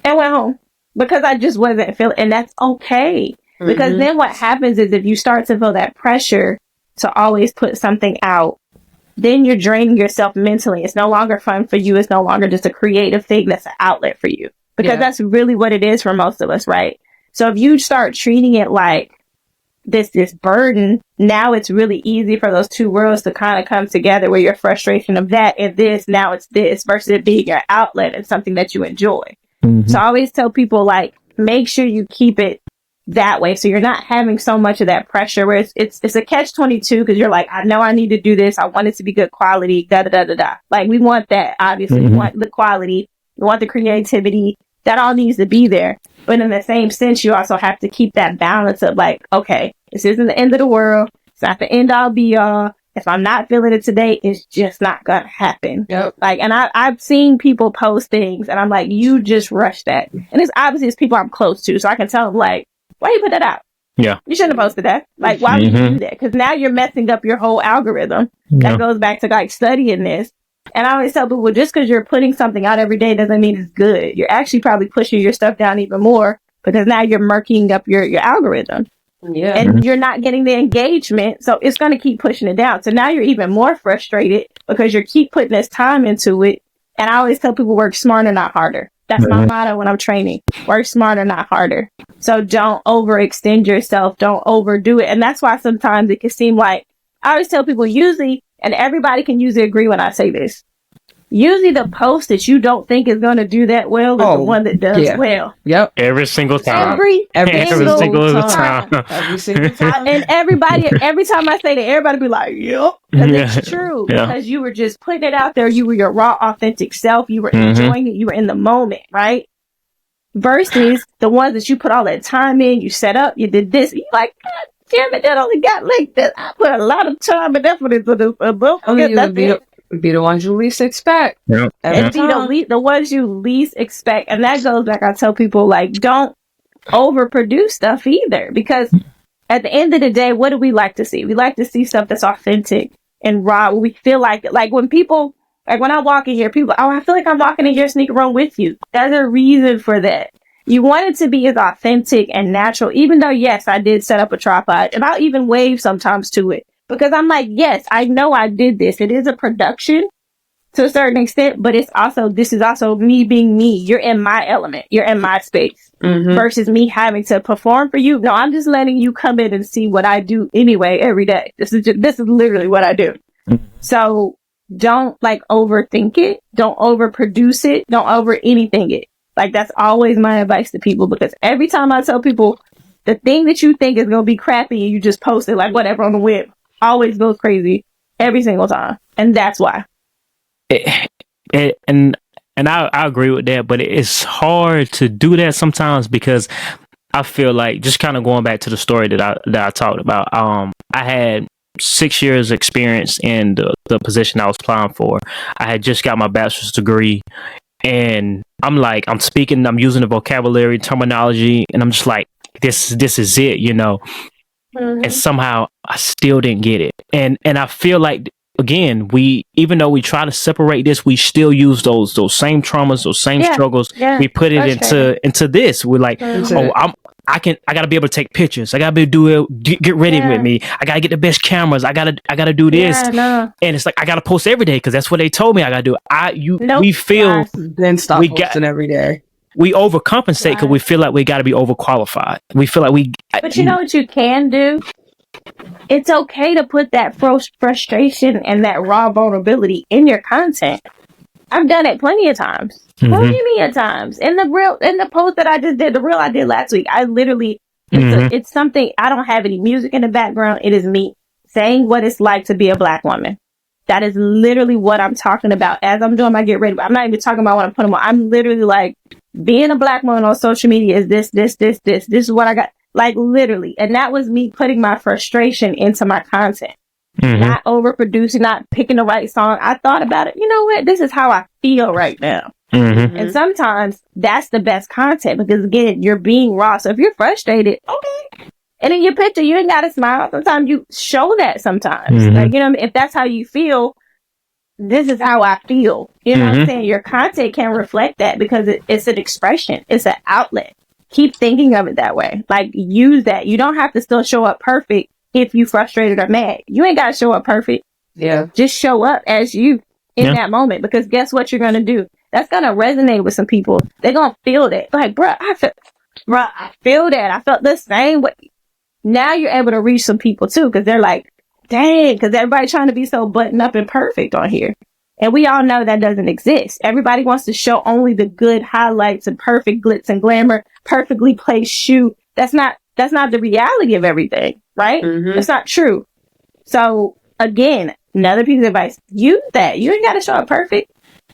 and went home, because I just wasn't feeling, and that's okay. Because then what happens is, if you start to feel that pressure to always put something out, then you're draining yourself mentally. It's no longer fun for you. It's no longer just a creative thing that's an outlet for you, because that's really what it is for most of us, right? So if you start treating it like this burden, now it's really easy for those two worlds to kind of come together, where your frustration of that and this, now it's this, versus it being your outlet and something that you enjoy. So I always tell people, like, make sure you keep it that way, so you're not having so much of that pressure where it's a catch-22, because you're like, I know I need to do this, I want it to be good quality, da da da da da. Like, we want that, obviously. We want the quality, we want the creativity, that all needs to be there. But in the same sense, you also have to keep that balance of, like, okay, this isn't the end of the world, it's not the end all be all. If I'm not feeling it today, it's just not gonna happen. Yep. Like, and I've seen people post things, and I'm like, you just rushed that. And it's obviously it's people I'm close to, so I can tell them, like, why you put that out? Yeah. You shouldn't have posted that. Like, why would you do that? Because now you're messing up your whole algorithm. That goes back to, like, studying this. And I always tell people, just because you're putting something out every day doesn't mean it's good. You're actually probably pushing your stuff down even more, because now you're murking up your algorithm. Yeah. And you're not getting the engagement, so it's going to keep pushing it down. So now you're even more frustrated because you keep putting this time into it. And I always tell people, work smarter, not harder. That's my motto when I'm training. Work smarter, not harder. So don't overextend yourself. Don't overdo it. And that's why sometimes it can seem like, I always tell people, usually, and everybody can usually agree when I say this, usually the post that you don't think is going to do that well is the one that does well. Yep. Every single time. Every single time. Every single time. And everybody, every time I say that, everybody be like, yep. And it's true. Because you were just putting it out there. You were your raw, authentic self. You were enjoying it. You were in the moment, right? Versus the ones that you put all that time in, you set up, you did this. You like, God damn it, that only got like this. I put a lot of time and effort into this. Be the ones you least expect. Yep. Every time. Be the ones you least expect. And that goes back, I tell people, like, don't overproduce stuff either. Because at the end of the day, what do we like to see? We like to see stuff that's authentic and raw. We feel like when people, like when I walk in here, people, I feel like I'm walking in your sneaker room with you. There's a reason for that. You want it to be as authentic and natural, even though, yes, I did set up a tripod, and I'll even wave sometimes to it. Because I'm like, yes, I know I did this. It is a production to a certain extent, but this is also me being me. You're in my element. You're in my space versus me having to perform for you. No, I'm just letting you come in and see what I do anyway every day. This is literally what I do. So don't like overthink it. Don't overproduce it. Don't over anything it. Like, that's always my advice to people, because every time I tell people the thing that you think is going to be crappy and you just post it like whatever on the whip, always goes crazy every single time. And that's why. And I agree with that, but it's hard to do that sometimes, because I feel like, just kind of going back to the story that I talked about, I had 6 years experience in the position I was applying for. I had just got my bachelor's degree, and I'm speaking, I'm using the vocabulary, terminology, and I'm just like, this is it, you know. And somehow I still didn't get it. And I feel like, again, even though we try to separate this, we still use those same traumas, those same struggles. Yeah, we put it into this. We're like, I gotta be able to take pictures. I gotta be able to get ready with me. I gotta get the best cameras. I gotta do this. And it's like, I gotta post every day because that's what they told me I gotta do. We feel then stop posting every day. We overcompensate because we feel like we got to be overqualified. We feel like But you know what you can do? It's okay to put that frustration and that raw vulnerability in your content. I've done it plenty of times. Plenty of times. In the post that I just did, the reel I did last week, I literally, it's something, I don't have any music in the background. It is me saying what it's like to be a Black woman. That is literally what I'm talking about as I'm doing my get ready. I'm not even talking about what I'm putting on. I'm literally like, being a Black woman on social media is this. This is what I got. Like, literally. And that was me putting my frustration into my content. Not overproducing, not picking the right song. I thought about it. You know what? This is how I feel right now. And sometimes that's the best content, because, again, you're being raw. So if you're frustrated, okay. And in your picture, you ain't got to smile. Sometimes you show that sometimes. Like, you know, if that's how you feel, this is how I feel. You know what I'm saying? Your content can reflect that, because it's an expression. It's an outlet. Keep thinking of it that way. Like, use that. You don't have to still show up perfect if you frustrated or mad. You ain't got to show up perfect. Yeah. Just show up as you in that moment, because guess what you're going to do? That's going to resonate with some people. They're going to feel that. Like, I feel that. I felt the same way. now you're able to reach some people too, because they're like, dang, because everybody's trying to be so buttoned up and perfect on here. And we all know that doesn't exist. Everybody wants to show only the good highlights and perfect glitz and glamour, perfectly placed shoe. That's not the reality of everything, right? Mm-hmm. That's not true. So again, another piece of advice, use that. You ain't got to show up perfect.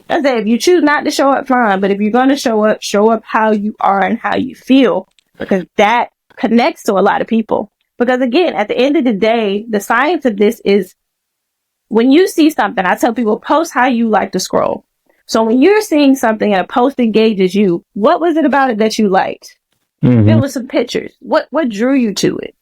I said, if you choose not to show up, fine. But if you're going to show up how you are and how you feel, because that connects to a lot of people. Because again, at the end of the day, the science of this is when you see something, I tell people, post how you like to scroll. So when you're seeing something and a post engages you, what was it about it that you liked? Mm-hmm. It was some pictures. What drew you to it?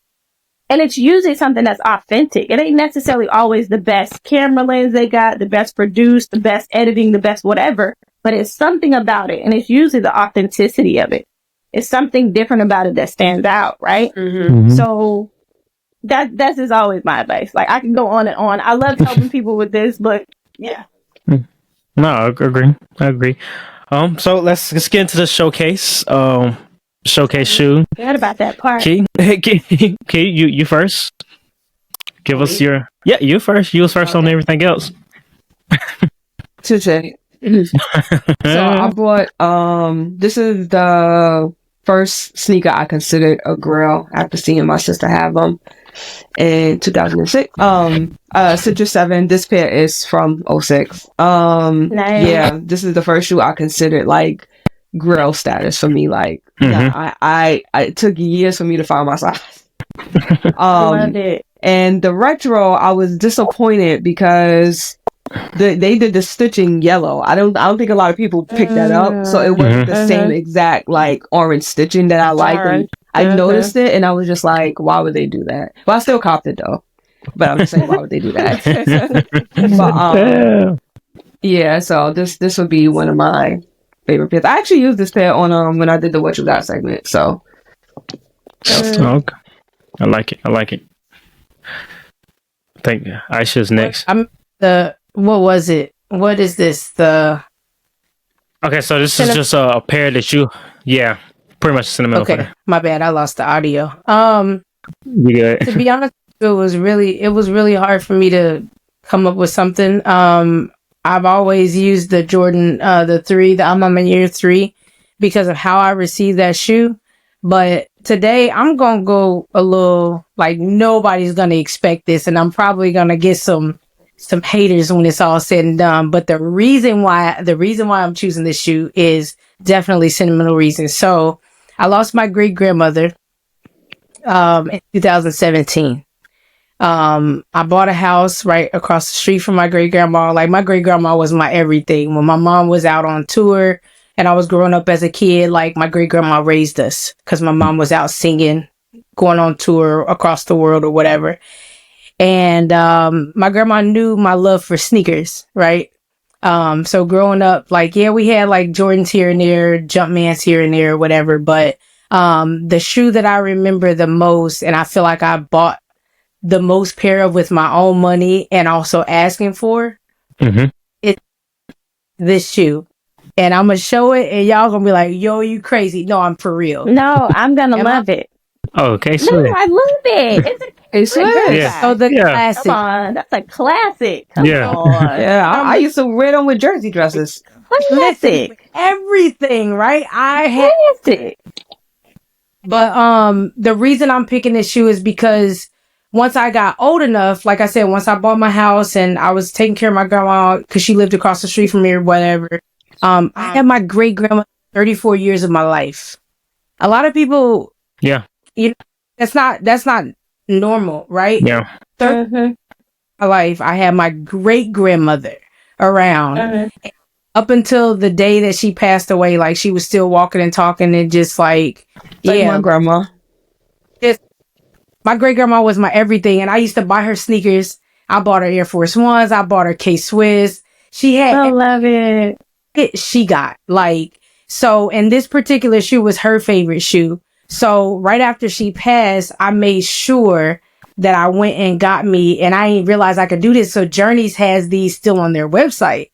And it's usually something that's authentic. It ain't necessarily always the best camera lens they got, the best produced, the best editing, the best whatever, but it's something about it. And it's usually the authenticity of it. It's something different about it that stands out, right? Mm-hmm. Mm-hmm. So that's just always my advice. Like, I can go on and on. I love helping people with this, but yeah. No, I agree. So let's get into the showcase. Showcase shoe. Forgot about that part. Key, you first. Give us your you first. You was first on everything else. Touche. So I bought this is the first sneaker I considered a grail after seeing my sister have them in 2006. Citrus 7. This pair is from 06. Nice. Yeah, this is the first shoe I considered like grail status for me. Like, I it took years for me to find my size. Loved it. And the retro, I was disappointed because they did the stitching yellow. I don't think a lot of people picked that up, so it wasn't the same exact like orange stitching that I liked. And I noticed it, and I was just like, why would they do that? But I still copped it though. But I'm just saying, why would they do that? But yeah, so this would be one of my favorite pairs. I actually used this pair on when I did the What You Got segment. So Okay. I like it. I think Aisha's next. What was it? What is this? Okay, so this is just a pair that pretty much sentimental. Okay, my bad. I lost the audio. You good? To be honest, it was really hard for me to come up with something. I've always used the Jordan, the 3, the I'm on my year 3, because of how I received that shoe. But today I'm going to go a little, like, nobody's going to expect this, and I'm probably going to get some haters when it's all said and done. But the reason why I'm choosing this shoe is definitely sentimental reasons. So I lost my great grandmother, in 2017. I bought a house right across the street from my great grandma. Like, my great grandma was my everything. When my mom was out on tour and I was growing up as a kid, like, my great grandma raised us because my mom was out singing, going on tour across the world or whatever. And my grandma knew my love for sneakers, right? So growing up, like, yeah, we had like Jordans here and there, Jumpmans here and there, whatever. But the shoe that I remember the most, and I feel like I bought the most pair of with my own money and also asking for, it's this shoe. And I'm going to show it, and y'all going to be like, yo, you crazy. No, I'm for real. No, I'm going to love it. Oh, okay, no, I love it. it's Yeah. So the classic. Come on, that's a classic. Come Yeah. on. yeah, I used to wear them with jersey dresses. Classic. Everything, right? I had Classic. But the reason I'm picking this shoe is because once I got old enough, like I said, once I bought my house and I was taking care of my grandma because she lived across the street from me or whatever, I had my great grandma 34 years of my life. A lot of people, that's not normal, right? Yeah. 30 my life, I had my great grandmother around up until the day that she passed away. Like, she was still walking and talking and just like my grandma. My great grandma was my everything, and I used to buy her sneakers. I bought her Air Force Ones. I bought her K-Swiss. She had, I love it. She got like, so, and this particular shoe was her favorite shoe. So right after she passed, I made sure that I went and got me, and I didn't realize I could do this. So Journeys has these still on their website.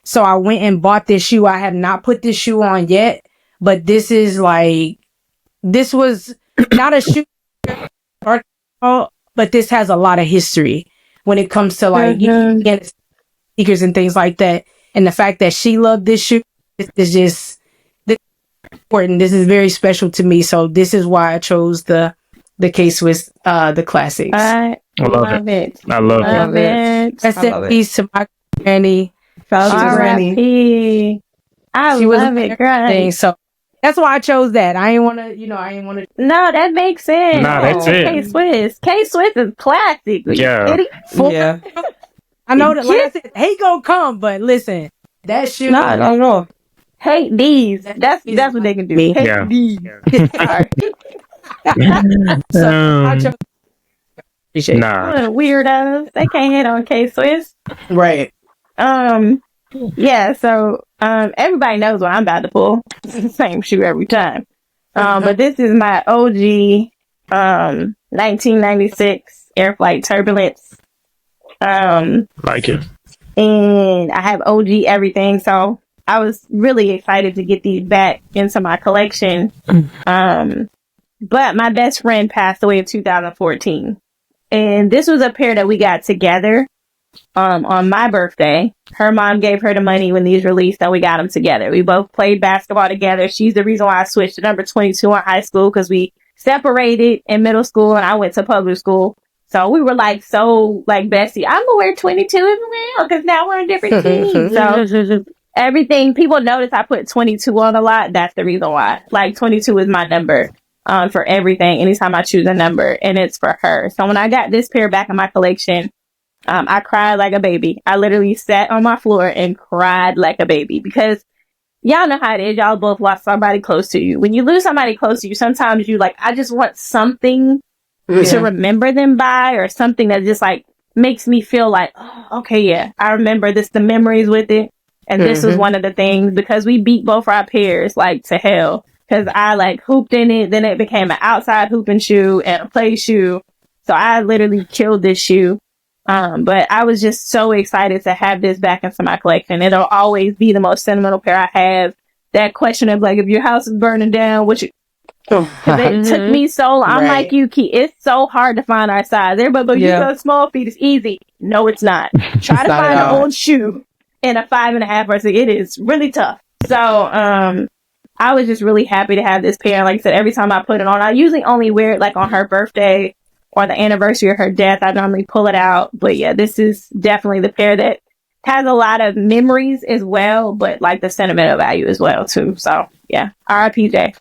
So I went and bought this shoe. I have not put this shoe on yet, but this was not a shoe started, but this has a lot of history when it comes to like sneakers and things like that. And the fact that she loved this shoe is just important. This is very special to me. So this is why I chose the K-Swiss, the classics. I love it. I love it. Rest in peace to my granny. R.I.P. She love it, girl. So that's why I chose that. I ain't want to. No, that makes sense. No, that's it. K-Swiss is classic. Yeah. Yeah. I know that. Like I said, hate gonna come, but listen, that shoe. No, I don't know. Hate these. That's what they can do. Hate these. Sorry. I chose. Appreciate Nah. Weirdos. They can't hit on K-Swiss. Right. Yeah, so everybody knows what I'm about to pull. It's the same shoe every time. But this is my OG 1996 Air Flight Turbulence. Like it. And I have OG everything, so I was really excited to get these back into my collection. But my best friend passed away in 2014. And this was a pair that we got together on my birthday. Her mom gave her the money when these released, and we got them together. We both played basketball together. She's the reason why I switched to number 22 in high school, because we separated in middle school and I went to public school. So we were so bestie. I'm gonna wear 22 as well, because now we're on different teams. So everything, people notice I put 22 on a lot. That's the reason why. 22 is my number for everything. Anytime I choose a number, and it's for her. So when I got this pair back in my collection, I cried like a baby. I literally sat on my floor and cried like a baby, because y'all know how it is. Y'all both lost somebody close to you. When you lose somebody close to you, sometimes you I just want something to remember them by, or something that just makes me feel oh, okay, yeah, I remember this, the memories with it. And this was one of the things, because we beat both our pairs to hell, because I hooped in it. Then it became an outside hooping shoe and a play shoe. So I literally killed this shoe. But I was just so excited to have this back into my collection. It'll always be the most sentimental pair I have. That question of if your house is burning down, it took me so long. I'm like you, Key. It's so hard to find our size. Everybody goes, you go small feet, it's easy. No, it's not. Try to find an old shoe in a 5.5 or 6. It is really tough. So, I was just really happy to have this pair. Like I said, every time I put it on, I usually only wear it on her birthday or the anniversary of her death. I normally pull it out. But yeah, this is definitely the pair that has a lot of memories as well, but the sentimental value as well too. So yeah, R.I.P. Jay.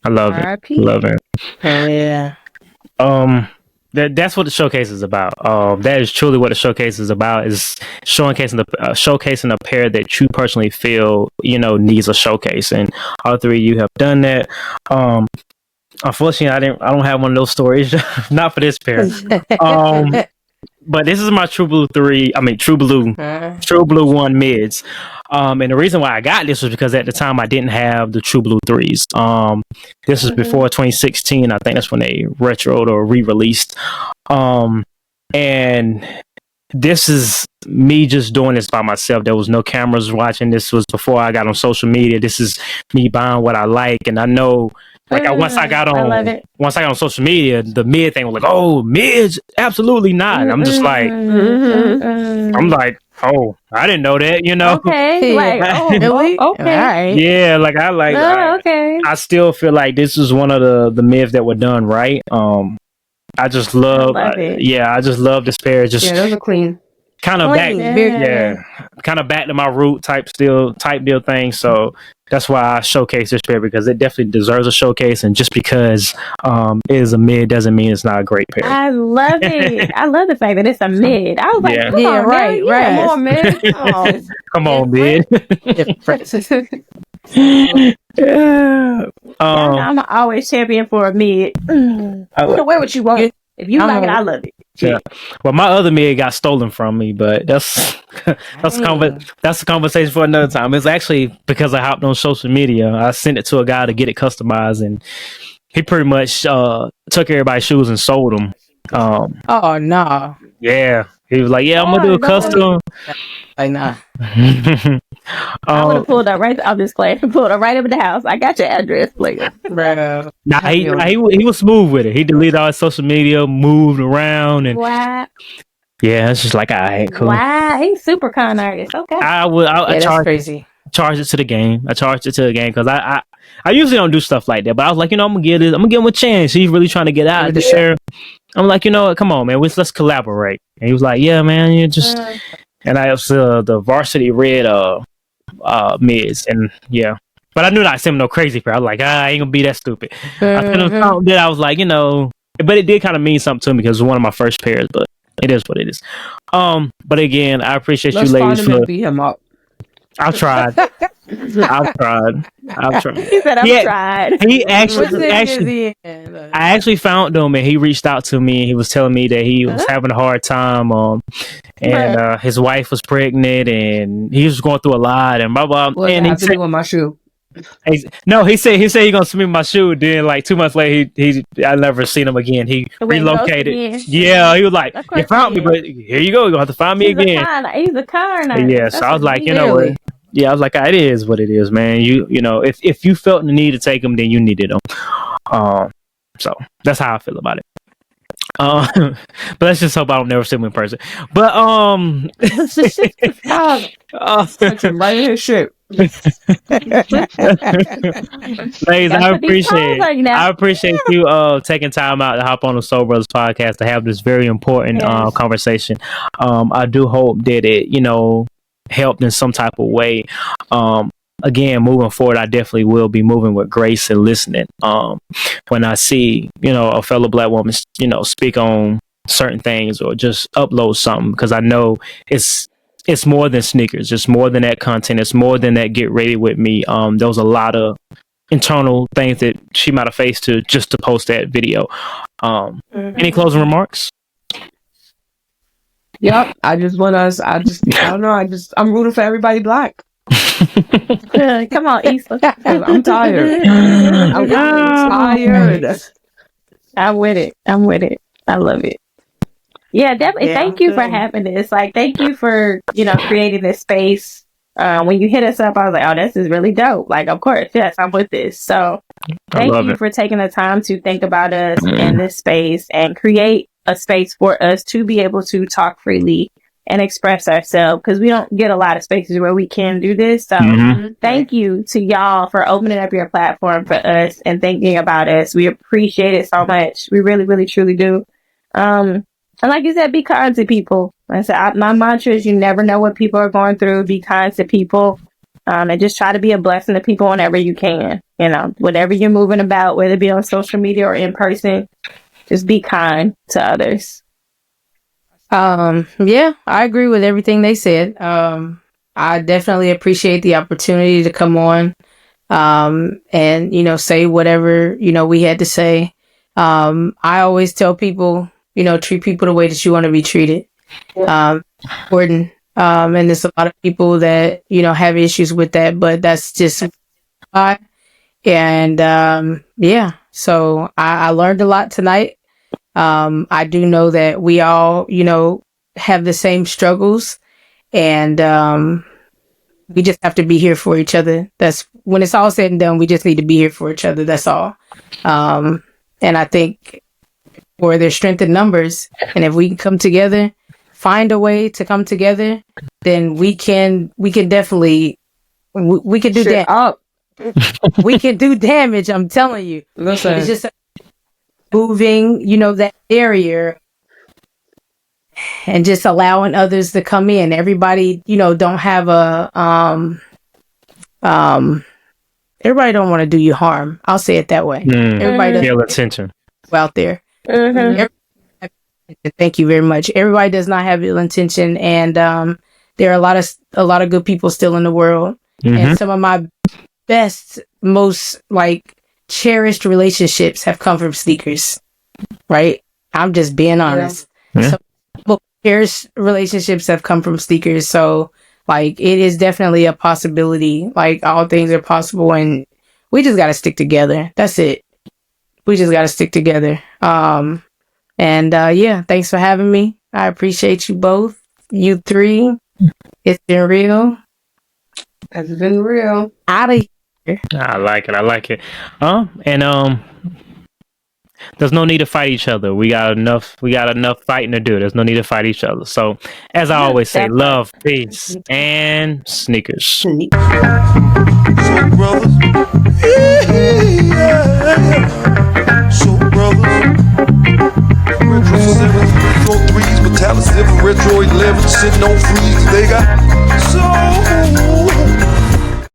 I love it. Love it. Oh yeah. That's what the showcase is about. That is truly what the showcase is about, is showcasing a pair that you personally feel, needs a showcase. And all three of you have done that. Unfortunately, I don't have one of those stories. Not for this pair. But this is my True Blue 1 mids. And the reason why I got this was because at the time I didn't have the True Blue 3s. This was before 2016. I think that's when they retroed or re-released. And this is me just doing this by myself. There was no cameras watching. This was before I got on social media. This is me buying what I like. And I know, once I got on social media, the mid thing was oh, mids? Absolutely not. And I'm just I'm oh, I didn't know that, Okay. Really? Okay. All right. Yeah, okay. I still feel like this is one of the mids that were done right. I just love, I just love this pair. Just those are clean. Kind of back to my root type deal thing. So that's why I showcase this pair, because it definitely deserves a showcase. And just because it is a mid doesn't mean it's not a great pair. I love it. I love the fact that it's a mid. I was right. Come on, mid. Come on, mid. I'm always champion for a mid. Wear what you want. If you like it, I love it. Yeah. Well, my other mid got stolen from me, but that's a conversation for another time. It's actually because I hopped on social media. I sent it to a guy to get it customized, and he pretty much took everybody's shoes and sold them. Oh no. Yeah, he was like, "Yeah, I'm gonna do a custom." Like nah. I would have pulled up right. I'm just playing. Pulled up right up at the house. I got your address, player. Bro. Nah, he was smooth with it. He deleted all his social media, moved around, and Wow. yeah, it's just like, all right, cool. Wow, he's super con artist. Okay. I That's charge crazy. it to the game. I charged it to the game because I usually don't do stuff like that. But I was like, I'm gonna give him a chance. He's really trying to get out there. I'm like, come on, man, let's collaborate. And he was like, yeah, man, you just. And I was the varsity red mids, and yeah. But I knew not to send him no crazy pair. I was like, I ain't gonna be that stupid. I sent him something that I was like, but it did kind of mean something to me because it was one of my first pairs. But it is what it is. But again, I appreciate you ladies for beat him up. I've tried. I've tried. He said, "I've tried." He actually, I actually found him, and he reached out to me. And he was telling me that he was having a hard time, and his wife was pregnant, and he was going through a lot, and blah blah. What and he said, with my shoe? He said he gonna send me my shoe. Then like 2 months later, I never seen him again. He relocated. Yeah, he was like, "You found me, but here you go. You gonna have to find me again." He's a con. Yeah, so I was like, you know what? Yeah, I was like, it is what it is, man. You know, if you felt the need to take them, then you needed them. So that's how I feel about it. But let's just hope I don't never see him in person. But right in his shit. Ladies, I appreciate you taking time out to hop on the Soul Brothers podcast to have this very important conversation. I do hope that it helped in some type of way. Again, moving forward, I definitely will be moving with grace and listening. When I see, a fellow Black woman, speak on certain things or just upload something, because I know it's more than sneakers. It's more than that content. It's more than that get ready with me. There was a lot of internal things that she might have faced to post that video. Any closing remarks? Yep. I don't know. I'm rooting for everybody Black. Come on, Issa. I'm tired. I'm tired. I'm with it. I love it. Yeah, definitely. Thank you for having this. Like, thank you for, creating this space. When you hit us up, I was like, oh, this is really dope. Like, of course, yes, I'm with this. So thank you for taking the time to think about us in this space and create a space for us to be able to talk freely and express ourselves, because we don't get a lot of spaces where we can do this. So thank you to y'all for opening up your platform for us and thinking about us. We appreciate it so much. We really, really, truly do. And like you said, be kind to people. Like I said, my mantra is you never know what people are going through. Be kind to people. And just try to be a blessing to people whenever you can. Whatever you're moving about, whether it be on social media or in person, just be kind to others. Yeah, I agree with everything they said. I definitely appreciate the opportunity to come on, and, say whatever, we had to say. I always tell people, treat people the way that you want to be treated. Important. And there's a lot of people that, have issues with that, but that's just why. And, yeah, so I learned a lot tonight. I do know that we all, have the same struggles, and we just have to be here for each other. That's when it's all said and done. We just need to be here for each other. That's all. And I think where there's strength in numbers, and if we can come together, find a way to come together, then we can definitely we can do that. We can do damage. I'm telling you. Listen, it's just moving, that area, and just allowing others to come in. Everybody, don't have everybody don't want to do you harm. I'll say it that way. Everybody doesn't feel attention out there. Thank you very much. Everybody does not have ill intention, and there are a lot of good people still in the world. And some of my best, most cherished relationships have come from sneakers, right? I'm just being honest. So cherished relationships have come from sneakers. So it is definitely a possibility. All things are possible, and we just got to stick together. That's it. We just got to stick together. And yeah, thanks for having me. I appreciate you both. You three. It's been real. It's been real. Out of here. I like it. And there's no need to fight each other. We got enough fighting to do. There's no need to fight each other. So as I always say, love, peace, and sneakers. So brothers, so brothers, retro 7, retro 3s, metallic 7, retro 11, sitting on freeze. They got so